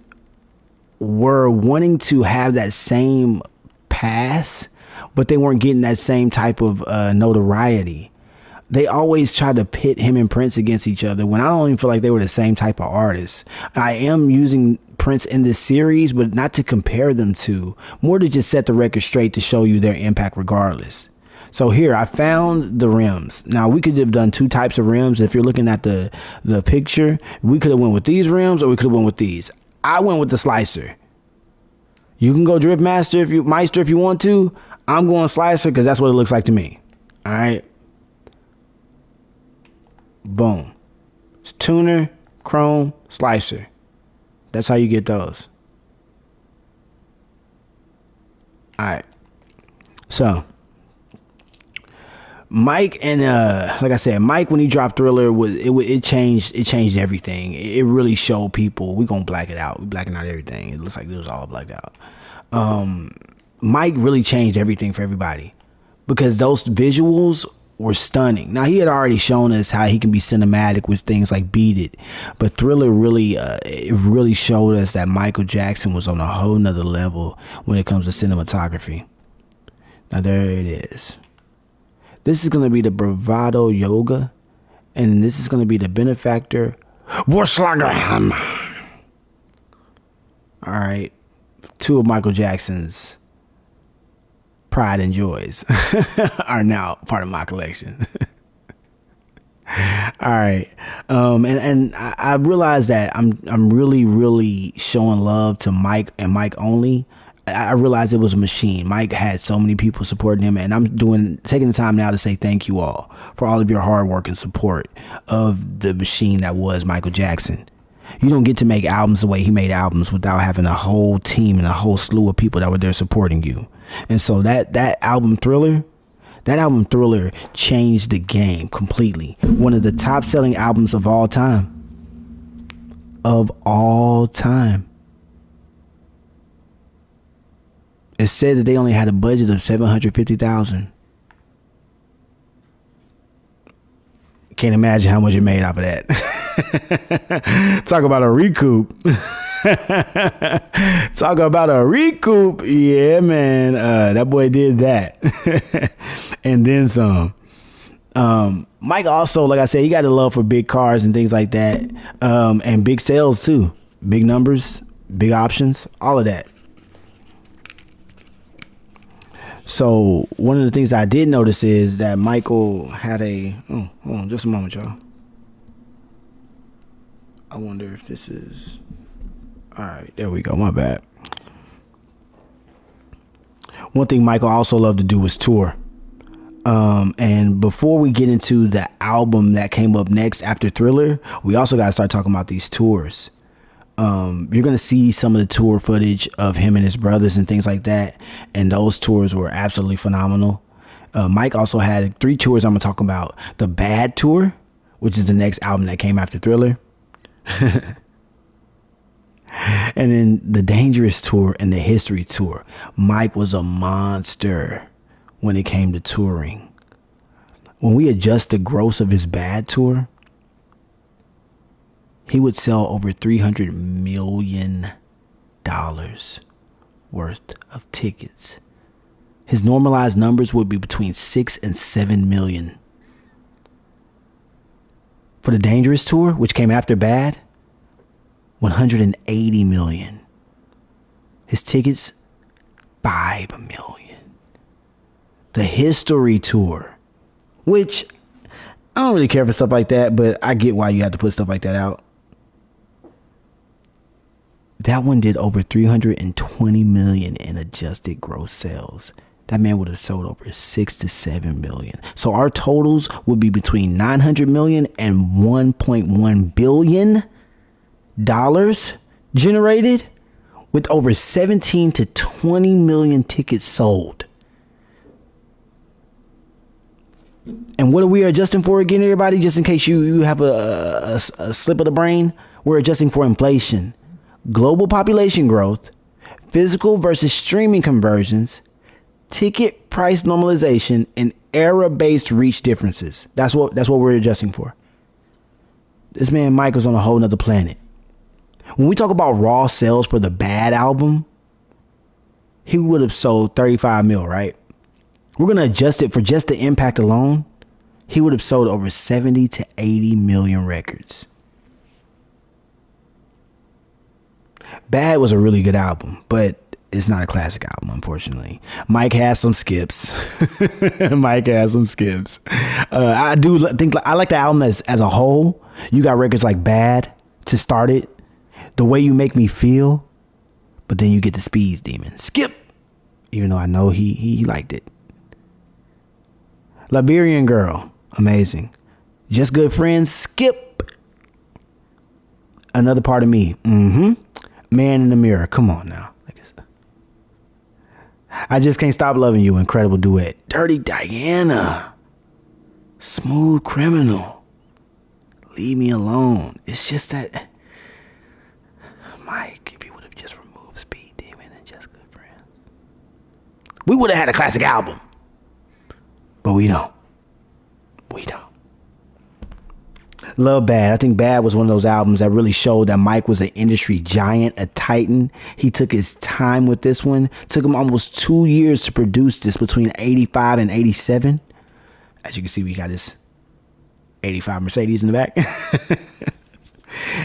were wanting to have that same pass, but they weren't getting that same type of notoriety. They always tried to pit him and Prince against each other when I don't even feel like they were the same type of artists. I am using Prince in this series, but not to compare them to, more to just set the record straight to show you their impact regardless. So here, I found the rims. Now, we could have done two types of rims. If you're looking at the picture, we could have went with these rims or we could have went with these. I went with the slicer. You can go Drift Master if you want to. I'm going slicer because that's what it looks like to me. All right. Boom. It's tuner, chrome, slicer. That's how you get those. All right. So Mike and like I said, Mike, when he dropped Thriller, it changed everything. It really showed people. We gonna black it out. We blacking out everything. It looks like it was all blacked out. Mike really changed everything for everybody because those visuals were stunning. Now he had already shown us how he can be cinematic with things like Beat It, but Thriller really it really showed us that Michael Jackson was on a whole nother level when it comes to cinematography. Now there it is. This is going to be the Bravado Yoga, and this is going to be the Benefactor Warschlagerham. All right, two of Michael Jackson's pride and joys are now part of my collection. All right, and I realized that I'm really showing love to Mike and Mike only. I realized it was a machine. Mike had so many people supporting him, and I'm taking the time now to say thank you all for all of your hard work and support of the machine that was Michael Jackson. You don't get to make albums the way he made albums without having a whole team and a whole slew of people that were there supporting you. And so that album Thriller changed the game completely. One of the top selling albums of all time. Of all time. It said that they only had a budget of $750,000. Can't imagine how much it made off of that. Talk about a recoup. Talk about a recoup. Yeah, man. That boy did that. And then some. Mike also, like I said, he got a love for big cars and things like that. And big sales too. Big numbers, big options, all of that. So one of the things I did notice is that Michael had hold on just a moment, y'all. I wonder if this is, all right, there we go, my bad. One thing Michael also loved to do was tour. And before we get into the album that came up next after Thriller, we also got to start talking about these tours. You're going to see some of the tour footage of him and his brothers and things like that. And those tours were absolutely phenomenal. Mike also had 3 tours I'm going to talk about. The Bad Tour, which is the next album that came after Thriller. And then the Dangerous Tour and the History Tour. Mike was a monster when it came to touring. When we adjust the gross of his Bad Tour, he would sell over $300 million worth of tickets. His normalized numbers would be between 6 and 7 million. For the Dangerous Tour, which came after Bad, 180 million. His tickets, 5 million. The History Tour, which I don't really care for stuff like that, but I get why you have to put stuff like that out. That one did over 320 million in adjusted gross sales. That man would have sold over 6 to 7 million. So our totals would be between 900 million and 1.1 billion dollars generated, with over 17 to 20 million tickets sold. And what are we adjusting for again, everybody? Just in case you have a slip of the brain, we're adjusting for inflation, global population growth, physical versus streaming conversions, ticket price normalization, and era-based reach differences. That's what we're adjusting for. This man Mike was on a whole nother planet. When we talk about raw sales for the Bad album, he would have sold 35 mil, right? We're going to adjust it for just the impact alone. He would have sold over 70 to 80 million records. Bad was a really good album, but it's not a classic album, unfortunately. Mike has some skips. Mike has some skips. I do think I like the album as a whole. You got records like Bad to start it, The Way You Make Me Feel, but then you get the Speed Demon. Skip, even though I know he liked it. Liberian Girl, amazing. Just Good Friends, skip. Another Part of Me, Man in the Mirror, come on now. I Just Can't Stop Loving You, incredible duet. Dirty Diana, Smooth Criminal, Leave Me Alone. It's just that, Mike, if you would have just removed Speed Demon and Just Good Friends. We would have had a classic album. But we don't. We don't. Love Bad. I think Bad was one of those albums that really showed that Mike was an industry giant, a titan. He took his time with this one. Took him almost 2 years to produce this between 85 and 87. As you can see, we got this 85 Mercedes in the back.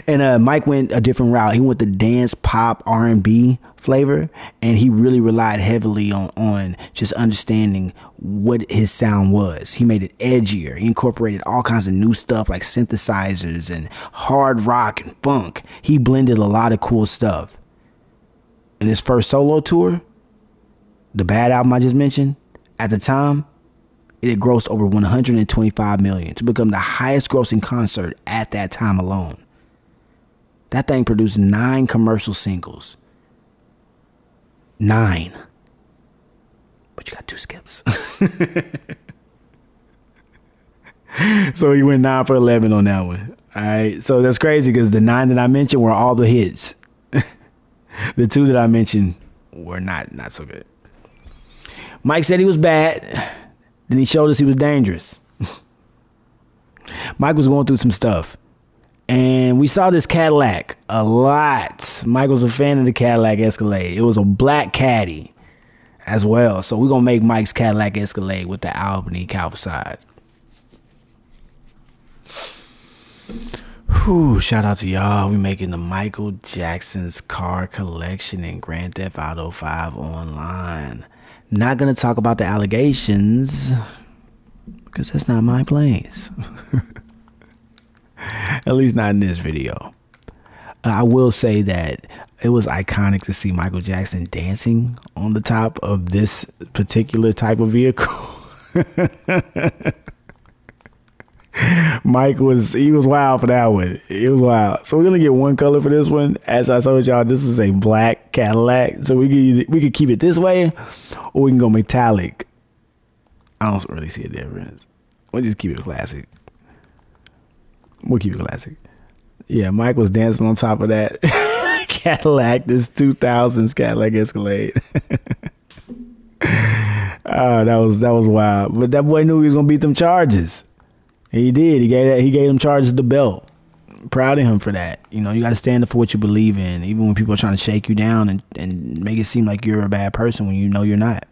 And Mike went a different route. He went the dance, pop, R&B flavor, and he really relied heavily on just understanding what his sound was. He made it edgier. He incorporated all kinds of new stuff like synthesizers and hard rock and funk. He blended a lot of cool stuff. In his first solo tour, the Bad album I just mentioned, at the time, it had grossed over 125 million to become the highest grossing concert at that time alone. That thing produced 9 commercial singles. 9. But you got 2 skips. So he went 9 for 11 on that one. All right. So that's crazy because the 9 that I mentioned were all the hits. The 2 that I mentioned were not so good. Mike said he was bad. Then he showed us he was dangerous. Mike was going through some stuff. And we saw this Cadillac a lot. Mike was a fan of the Cadillac Escalade. It was a black caddy as well. So we're going to make Mike's Cadillac Escalade with the Albany Calva side. Whew, shout out to y'all. We making the Michael Jackson's car collection in Grand Theft Auto 5 online. Not going to talk about the allegations because that's not my place. At least not in this video. I will say that it was iconic to see Michael Jackson dancing on the top of this particular type of vehicle. Mike was wild for that one. It was wild. So we're gonna get one color for this one. As I told y'all, this is a black Cadillac. So we could keep it this way, or we can go metallic. I don't really see a difference. We'll just keep it classic. We'll keep it classic. Yeah, Mike was dancing on top of that Cadillac, this 2000s Cadillac Escalade. That was wild. But that boy knew he was gonna beat them charges. And he did. He gave them charges the belt. Proud of him for that. You know, you got to stand up for what you believe in, even when people are trying to shake you down and make it seem like you're a bad person when you know you're not.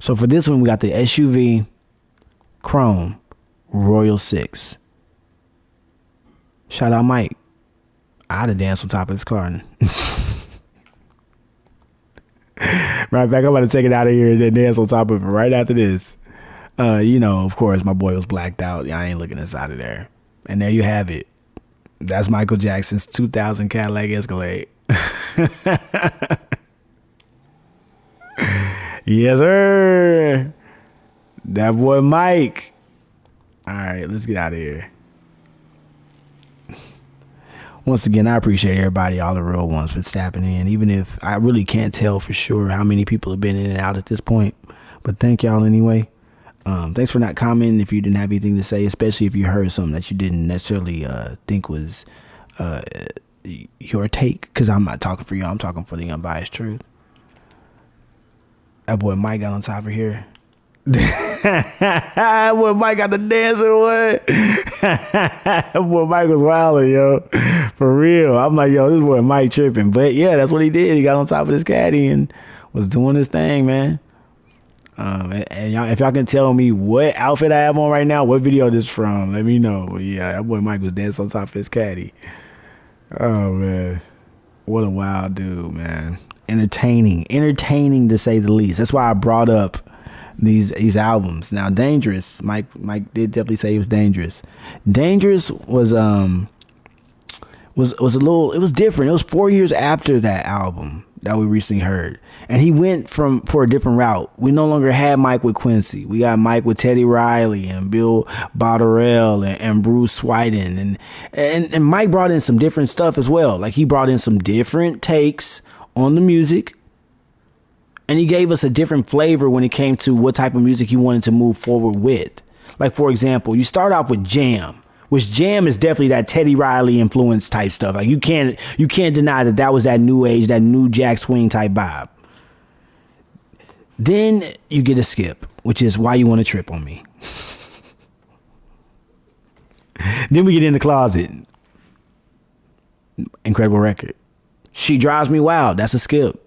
So for this one, we got the SUV Chrome Royal 6. Shout out Mike. I'd have danced on top of this car. Right back, I'm about to take it out of here and then dance on top of it right after this. You know, of course, my boy was blacked out. I ain't looking inside of there. And there you have it. That's Michael Jackson's 2000 Cadillac Escalade. Yes, sir. That boy Mike. All right, let's get out of here. Once again, I appreciate everybody, all the real ones, for stepping in, even if I really can't tell for sure how many people have been in and out at this point. But thank y'all anyway. Thanks for not commenting if you didn't have anything to say, especially if you heard something that you didn't necessarily think was your take, because I'm not talking for you. I'm talking for the unbiased truth. That boy Mike got on top of here. Boy Mike got the dancing one. Boy Mike was wilding, yo. For real. I'm like, yo, this boy Mike tripping. But yeah, that's what he did. He got on top of this caddy and was doing his thing, man. And y'all, if y'all can tell me what outfit I have on right now, what video this from, let me know. But yeah, that boy Mike was dancing on top of his caddy. Oh man, what a wild dude, man. Entertaining to say the least. That's why I brought up these albums. Now, Dangerous, Mike did definitely say he was dangerous. Dangerous was a little, it was different. It was 4 years after that album that we recently heard, and he went for a different route. We no longer had Mike with Quincy. We got Mike with Teddy Riley and Bill Botterell and Bruce Swiden, and Mike brought in some different stuff as well. Like, he brought in some different takes on the music, and he gave us a different flavor when it came to what type of music he wanted to move forward with. Like, for example, you start off with Jam, which Jam is definitely that Teddy Riley influence type stuff. Like, you can't deny that was that new age, that new Jack Swing type vibe. Then you get a skip, which is Why You Want to Trip on Me. Then we get In the Closet. Incredible record. She Drives Me Wild. That's a skip.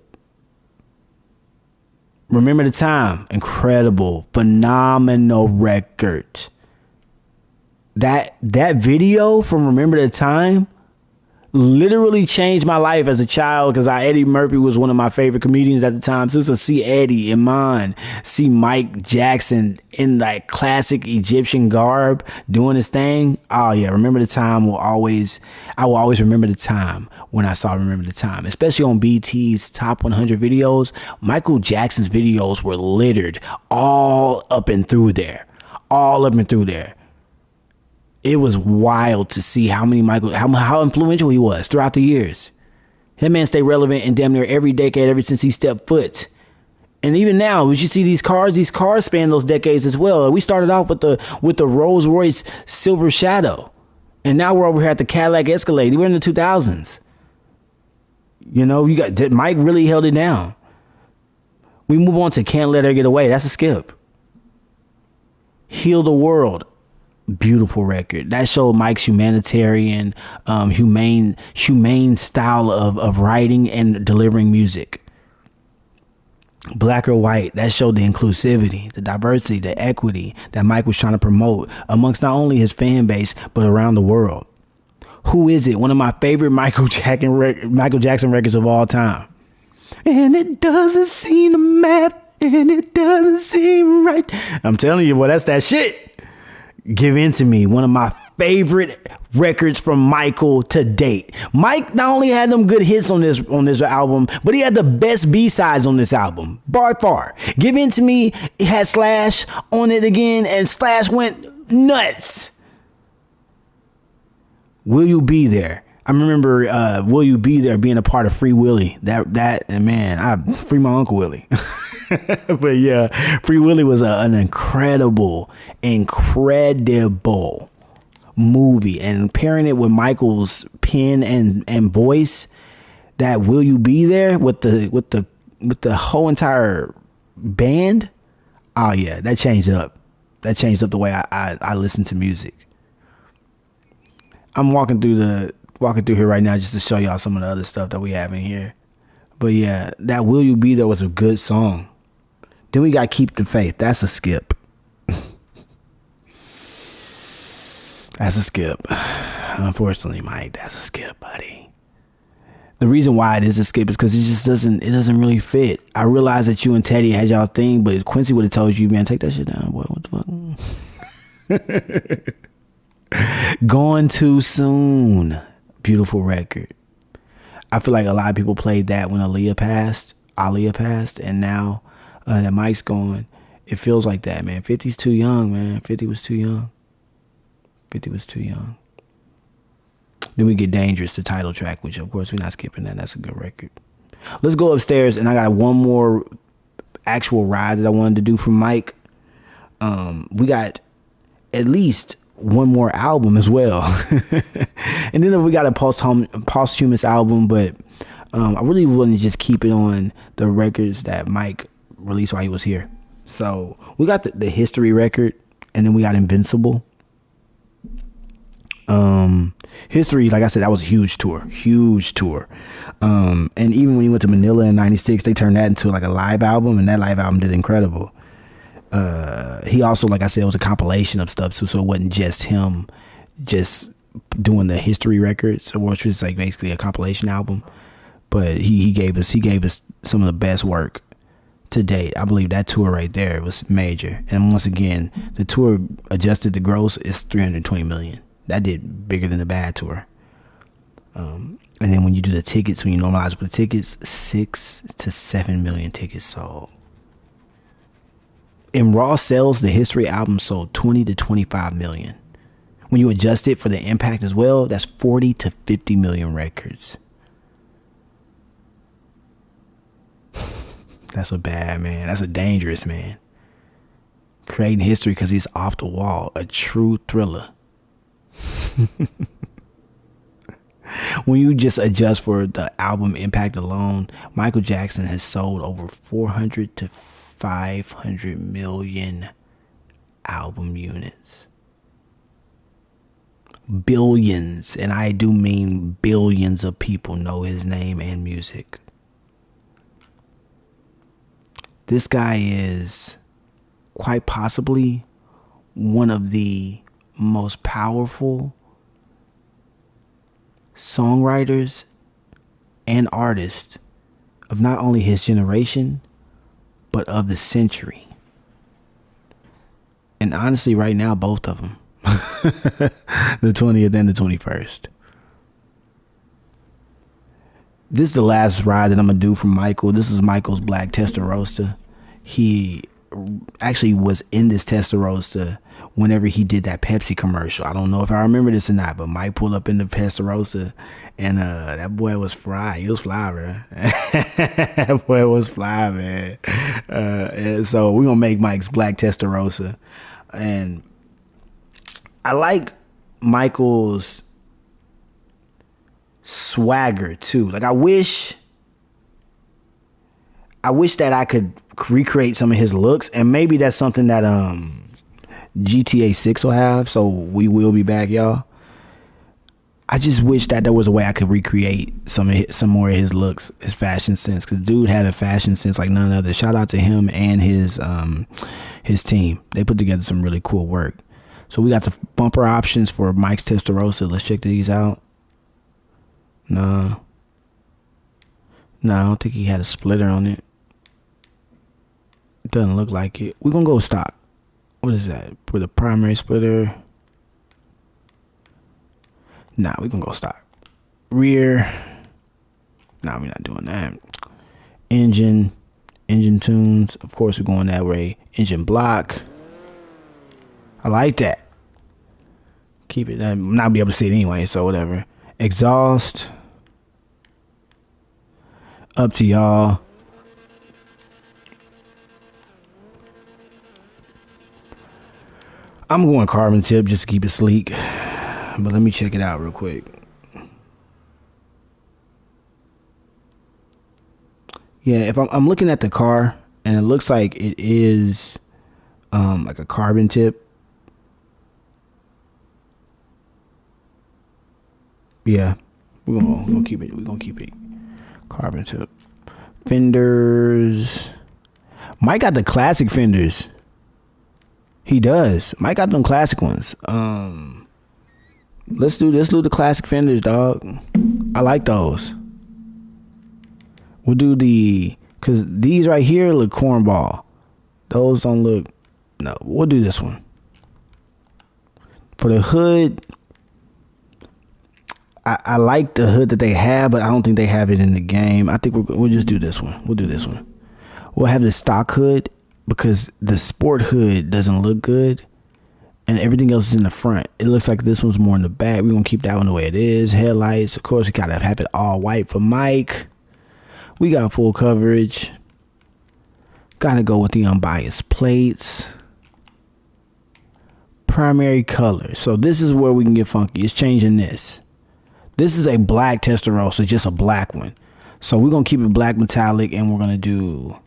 Remember the Time. Incredible. Phenomenal record. That video from Remember the Time literally changed my life as a child, because Eddie Murphy was one of my favorite comedians at the time. So to see Eddie, Iman, see Mike Jackson in like classic Egyptian garb doing his thing. Oh yeah, Remember the Time I will always remember the time when I saw Remember the Time, especially on BT's Top 100 videos. Michael Jackson's videos were littered all up and through there. It was wild to see how influential he was throughout the years. That man stayed relevant in damn near every decade ever since he stepped foot. And even now, as you see these cars span those decades as well. We started off with the Rolls Royce Silver Shadow, and now we're over here at the Cadillac Escalade. We're in the 2000s. You know, Mike really held it down. We move on to Can't Let Her Get Away. That's a skip. Heal the World. Beautiful record. That showed Mike's humanitarian, humane style of writing and delivering music. Black or White. That showed the inclusivity, the diversity, the equity that Mike was trying to promote amongst not only his fan base, but around the world. Who Is It? One of my favorite Michael Jackson records of all time. And it doesn't seem to matter, and it doesn't seem right. I'm telling you, boy, that's that shit. Give In to Me, one of my favorite records from Michael to date. Mike not only had them good hits on this album, but he had the best B-sides on this album, by far. Give In to Me, it had Slash on it again, and Slash went nuts. Will You Be There? I remember Will You Be There being a part of Free Willy. I free my Uncle Willie. But yeah, Free Willy was an incredible movie, and pairing it with Michael's pen and voice, that Will You Be There with the whole entire band. Oh yeah, that changed up the way I listen to music. I'm walking through here right now just to show y'all some of the other stuff that we have in here. But yeah, that Will You Be There was a good song. Then we got Keep the Faith. That's a skip. That's a skip. Unfortunately, Mike, that's a skip, buddy. The reason why it is a skip is because it doesn't really fit. I realize that you and Teddy had y'all thing, but Quincy would have told you, man, take that shit down, boy. What the fuck? Gone Too Soon. Beautiful record. I feel like a lot of people played that when Aaliyah passed, and now that Mike's gone, it feels like that, man. 50's too young, man. 50 was too young. Then we get Dangerous, the title track, which of course we're not skipping that. That's a good record. Let's go upstairs, and I got one more actual ride that I wanted to do from Mike. We got at least one more album as well. And then we got a posthumous album, but I really want to just keep it on the records that Mike released while he was here. So we got the History record, and then we got Invincible. History, like I said, that was a huge tour. And even when he went to Manila in 96, they turned that into like a live album, and that live album did incredible. He also, like I said, it was a compilation of stuff too, so it wasn't just him just doing the History records, which was like basically a compilation album. But he gave us some of the best work to date. I believe that tour right there was major. And once again, the tour adjusted the gross is 320 million. That did bigger than the Bad tour. And then when you do the tickets, when you normalize for the tickets, 6 to 7 million tickets sold. In raw sales, the History album sold 20 to 25 million. When you adjust it for the impact as well, that's 40 to 50 million records. That's a bad man. That's a dangerous man. Creating history because he's off the wall. A true thriller. When you just adjust for the album impact alone, Michael Jackson has sold over 400 to 500 million album units. Billions, and I do mean billions of people know his name and music. This guy is quite possibly one of the most powerful songwriters and artists of not only his generation, but of the century. And honestly, right now, both of them. The 20th and the 21st. This is the last ride that I'm going to do from Michael. This is Michael's Black Testarossa. He actually was in this Testarossa whenever he did that Pepsi commercial. I don't know if I remember this or not, but Mike pulled up in the Testarossa, and that boy was fly. He was fly, man. That boy was fly, man. And so we're going to make Mike's Black Testarossa. And I like Michael's swagger too. Like I wish that I could recreate some of his looks, and maybe that's something that GTA 6 will have. So we will be back, y'all. I just wish that there was a way I could recreate some more of his looks, his fashion sense, because dude had a fashion sense like none other. Shout out to him and his team. They put together some really cool work. So we got the bumper options for Mike's Testarossa. Let's check these out. No, I don't think he had a splitter on it. Doesn't look like it. We're gonna go stock. What is that? With a primary splitter? Nah, we're gonna go stock. Rear. Nah, we're not doing that. Engine tunes. Of course, we're going that way. Engine block. I like that. Keep it. I'm not be able to see it anyway, so whatever. Exhaust. Up to y'all. I'm going carbon tip just to keep it sleek. But let me check it out real quick. Yeah, if I'm looking at the car and it looks like it is like a carbon tip. Yeah, we're gonna keep it. We're gonna keep it carbon tip. Fenders. Mike got the classic fenders. He does. Mike got them classic ones. Let's do the classic fenders, dog. I like those. We'll do cause these right here look cornball. Those don't look. No, we'll do this one. For the hood, I like the hood that they have, but I don't think they have it in the game. I think we'll just do this one. We'll do this one. We'll have the stock hood because the sport hood doesn't look good, and everything else is in the front. It looks like this one's more in the back. We're gonna keep that one the way it is. Headlights, of course, we gotta have it all white for Mike. We got full coverage. Gotta go with the unbiased plates. Primary color. So this is where we can get funky. It's changing this. This is a black Testarossa, just a black one. So we're going to keep it black metallic, and we're going to do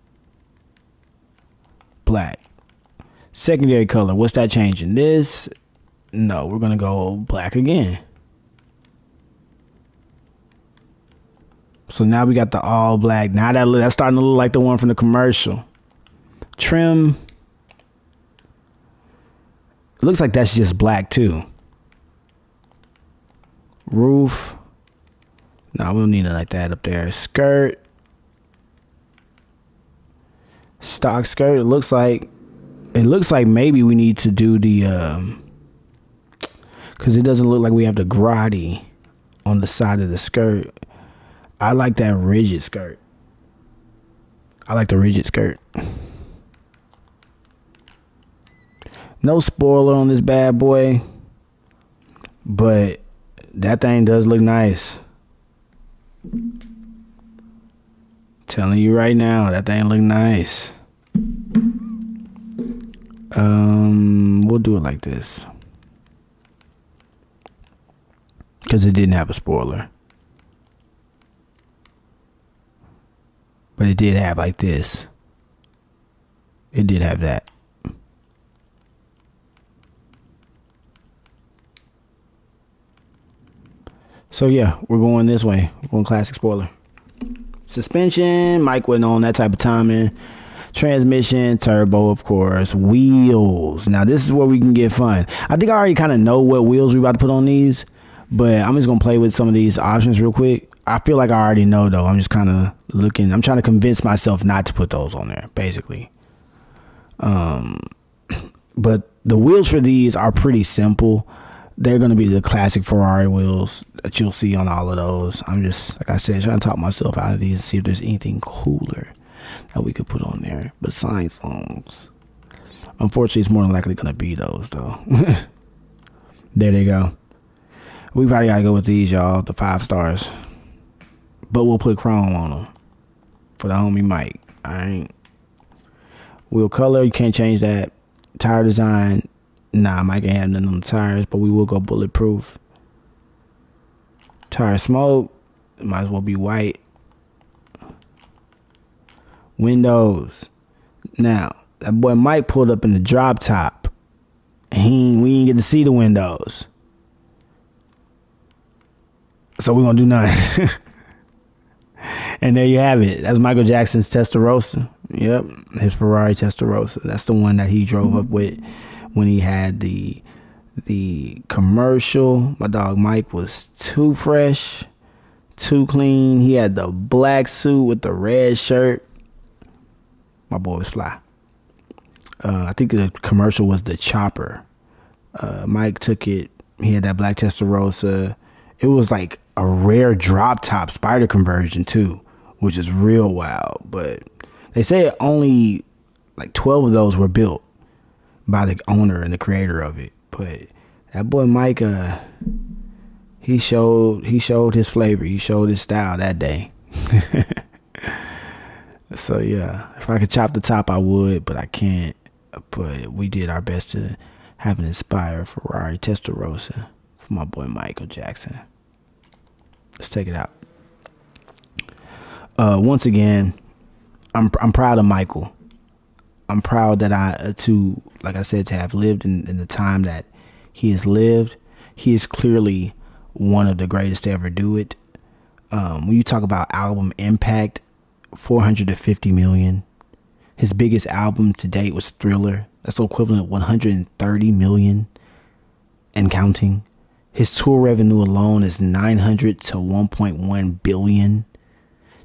black. Secondary color, what's that changing? This, no, we're going to go black again. So now we got the all black. Now that's starting to look like the one from the commercial. Trim. It looks like that's just black too. Roof. No, we don't need it like that up there. Skirt. Stock skirt. It looks like maybe we need to do the because it doesn't look like we have the grotty on the side of the skirt. I like that rigid skirt. I like the rigid skirt. No spoiler on this bad boy, but that thing does look nice. Telling you right now, that thing look nice. We'll do it like this because it didn't have a spoiler, but it did have like this. It did have that. So yeah, we're going this way. We're going classic spoiler. Suspension, Mike wasn't on that type of timing. Transmission, turbo, of course. Wheels. Now this is where we can get fun. I think I already kind of know what wheels we about to put on these, but I'm just gonna play with some of these options real quick. I feel like I already know though. I'm just kind of looking. I'm trying to convince myself not to put those on there, basically. But the wheels for these are pretty simple. They're going to be the classic Ferrari wheels that you'll see on all of those. I'm just, like I said, trying to talk myself out of these and see if there's anything cooler that we could put on there besides those. Unfortunately, it's more than likely going to be those, though. There they go. We probably got to go with these, y'all, the 5 stars. But we'll put chrome on them for the homie Mike. Alright. Wheel color, you can't change that. Tire design, nah, Mike ain't have none on the tires, but we will go bulletproof. Tire smoke, might as well be white. Windows. Now, that boy Mike pulled up in the drop top. We ain't get to see the windows. So we're gonna do none. And there you have it. That's Michael Jackson's Testarossa. Yep, his Ferrari Testarossa. That's the one that he drove up with when he had the commercial. My dog Mike was too fresh, too clean. He had the black suit with the red shirt. My boy was fly. I think the commercial was the Chopper. Mike took it. He had that black Testarossa. It was like a rare drop top spider conversion too, which is real wild. But they say only like 12 of those were built by the owner and the creator of it. But that boy Mike, he showed his flavor. He showed his style that day. So yeah, if I could chop the top, I would, but I can't. But we did our best to have an inspired Ferrari Testarossa for my boy Michael Jackson. Let's take it out. Once again, I'm proud of Michael. I'm proud that like I said, to have lived in the time that he has lived. He is clearly one of the greatest to ever do it. When you talk about album impact, 450 million. His biggest album to date was Thriller. That's the equivalent of 130 million and counting. His tour revenue alone is 900 to 1.1 billion.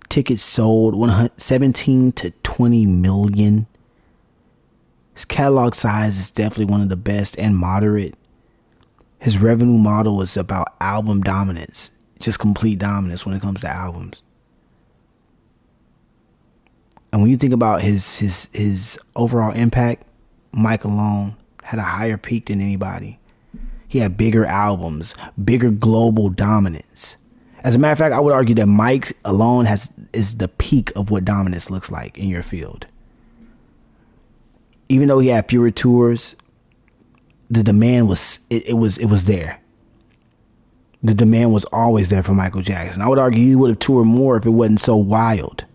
Tickets sold 17 to 20 million. His catalog size is definitely one of the best and moderate. His revenue model is about album dominance, just complete dominance when it comes to albums. And when you think about his overall impact, Mike alone had a higher peak than anybody. He had bigger albums, bigger global dominance. As a matter of fact, I would argue that Mike alone is the peak of what dominance looks like in your field. Even though he had fewer tours, the demand was there. The demand was always there for Michael Jackson. I would argue he would have toured more if it wasn't so wild.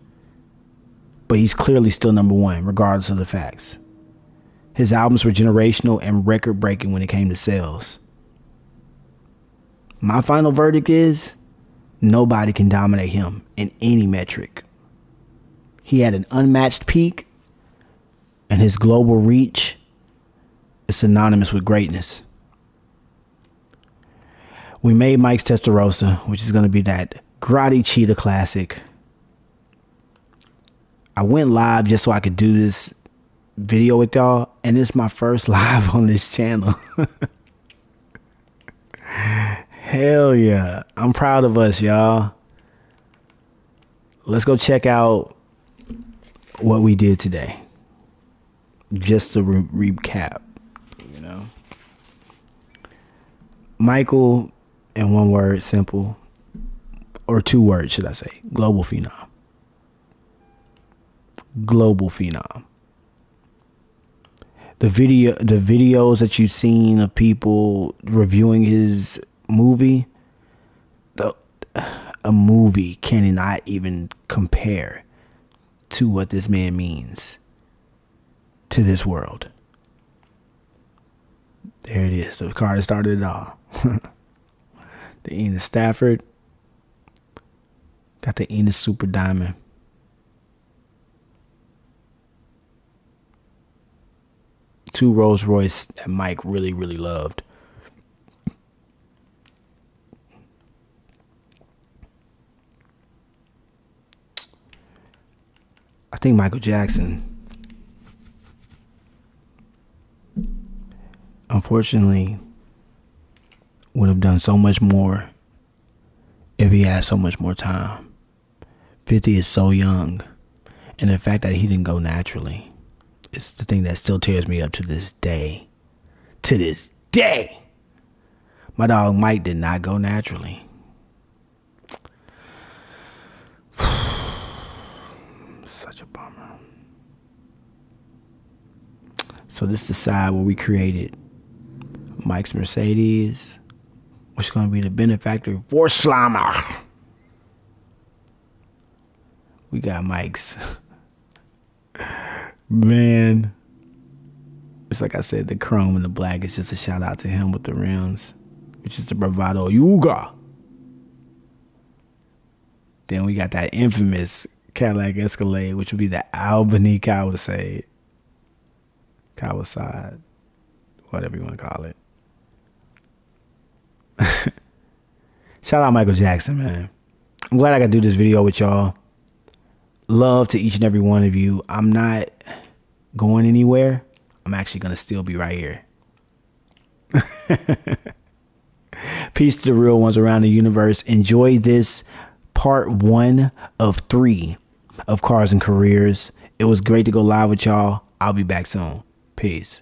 But he's clearly still number one, regardless of the facts. His albums were generational and record-breaking when it came to sales. My final verdict is, nobody can dominate him in any metric. He had an unmatched peak, and his global reach is synonymous with greatness. We made Mike's Testarossa, which is going to be that Grotti Cheetah classic. I went live just so I could do this video with y'all, and it's my first live on this channel. Hell yeah. I'm proud of us, y'all. Let's go check out what we did today. Just to recap, you know. Michael, in one word, simple, or 2 words, should I say, global phenom. Global phenom. The videos that you've seen of people reviewing his movie, a movie cannot even compare to what this man means to this world. There it is. The car that started it all. The Enos Stafford. Got the Enos Super Diamond. Two Rolls Royce that Mike really, really loved. I think Michael Jackson, unfortunately, would have done so much more if he had so much more time. 50 is so young. And the fact that he didn't go naturally is the thing that still tears me up to this day. To this day. My dog Mike did not go naturally. Such a bummer. So this is the side where we created Mike's Mercedes, which is going to be the benefactor for Slimer. We got Mike's. Man. It's like I said, the chrome and the black is just a shout out to him with the rims, which is the Bravado Yuga. Then we got that infamous Cadillac Escalade, which would be the Albany Kawasaki. Kawasaki. Whatever you want to call it. Shout out Michael Jackson, man. I'm glad I got to do this video with y'all. Love to each and every one of you. I'm not going anywhere. I'm actually going to still be right here. Peace to the real ones around the universe. Enjoy this part 1 of 3 of Cars and Careers. It was great to go live with y'all. I'll be back soon. Peace.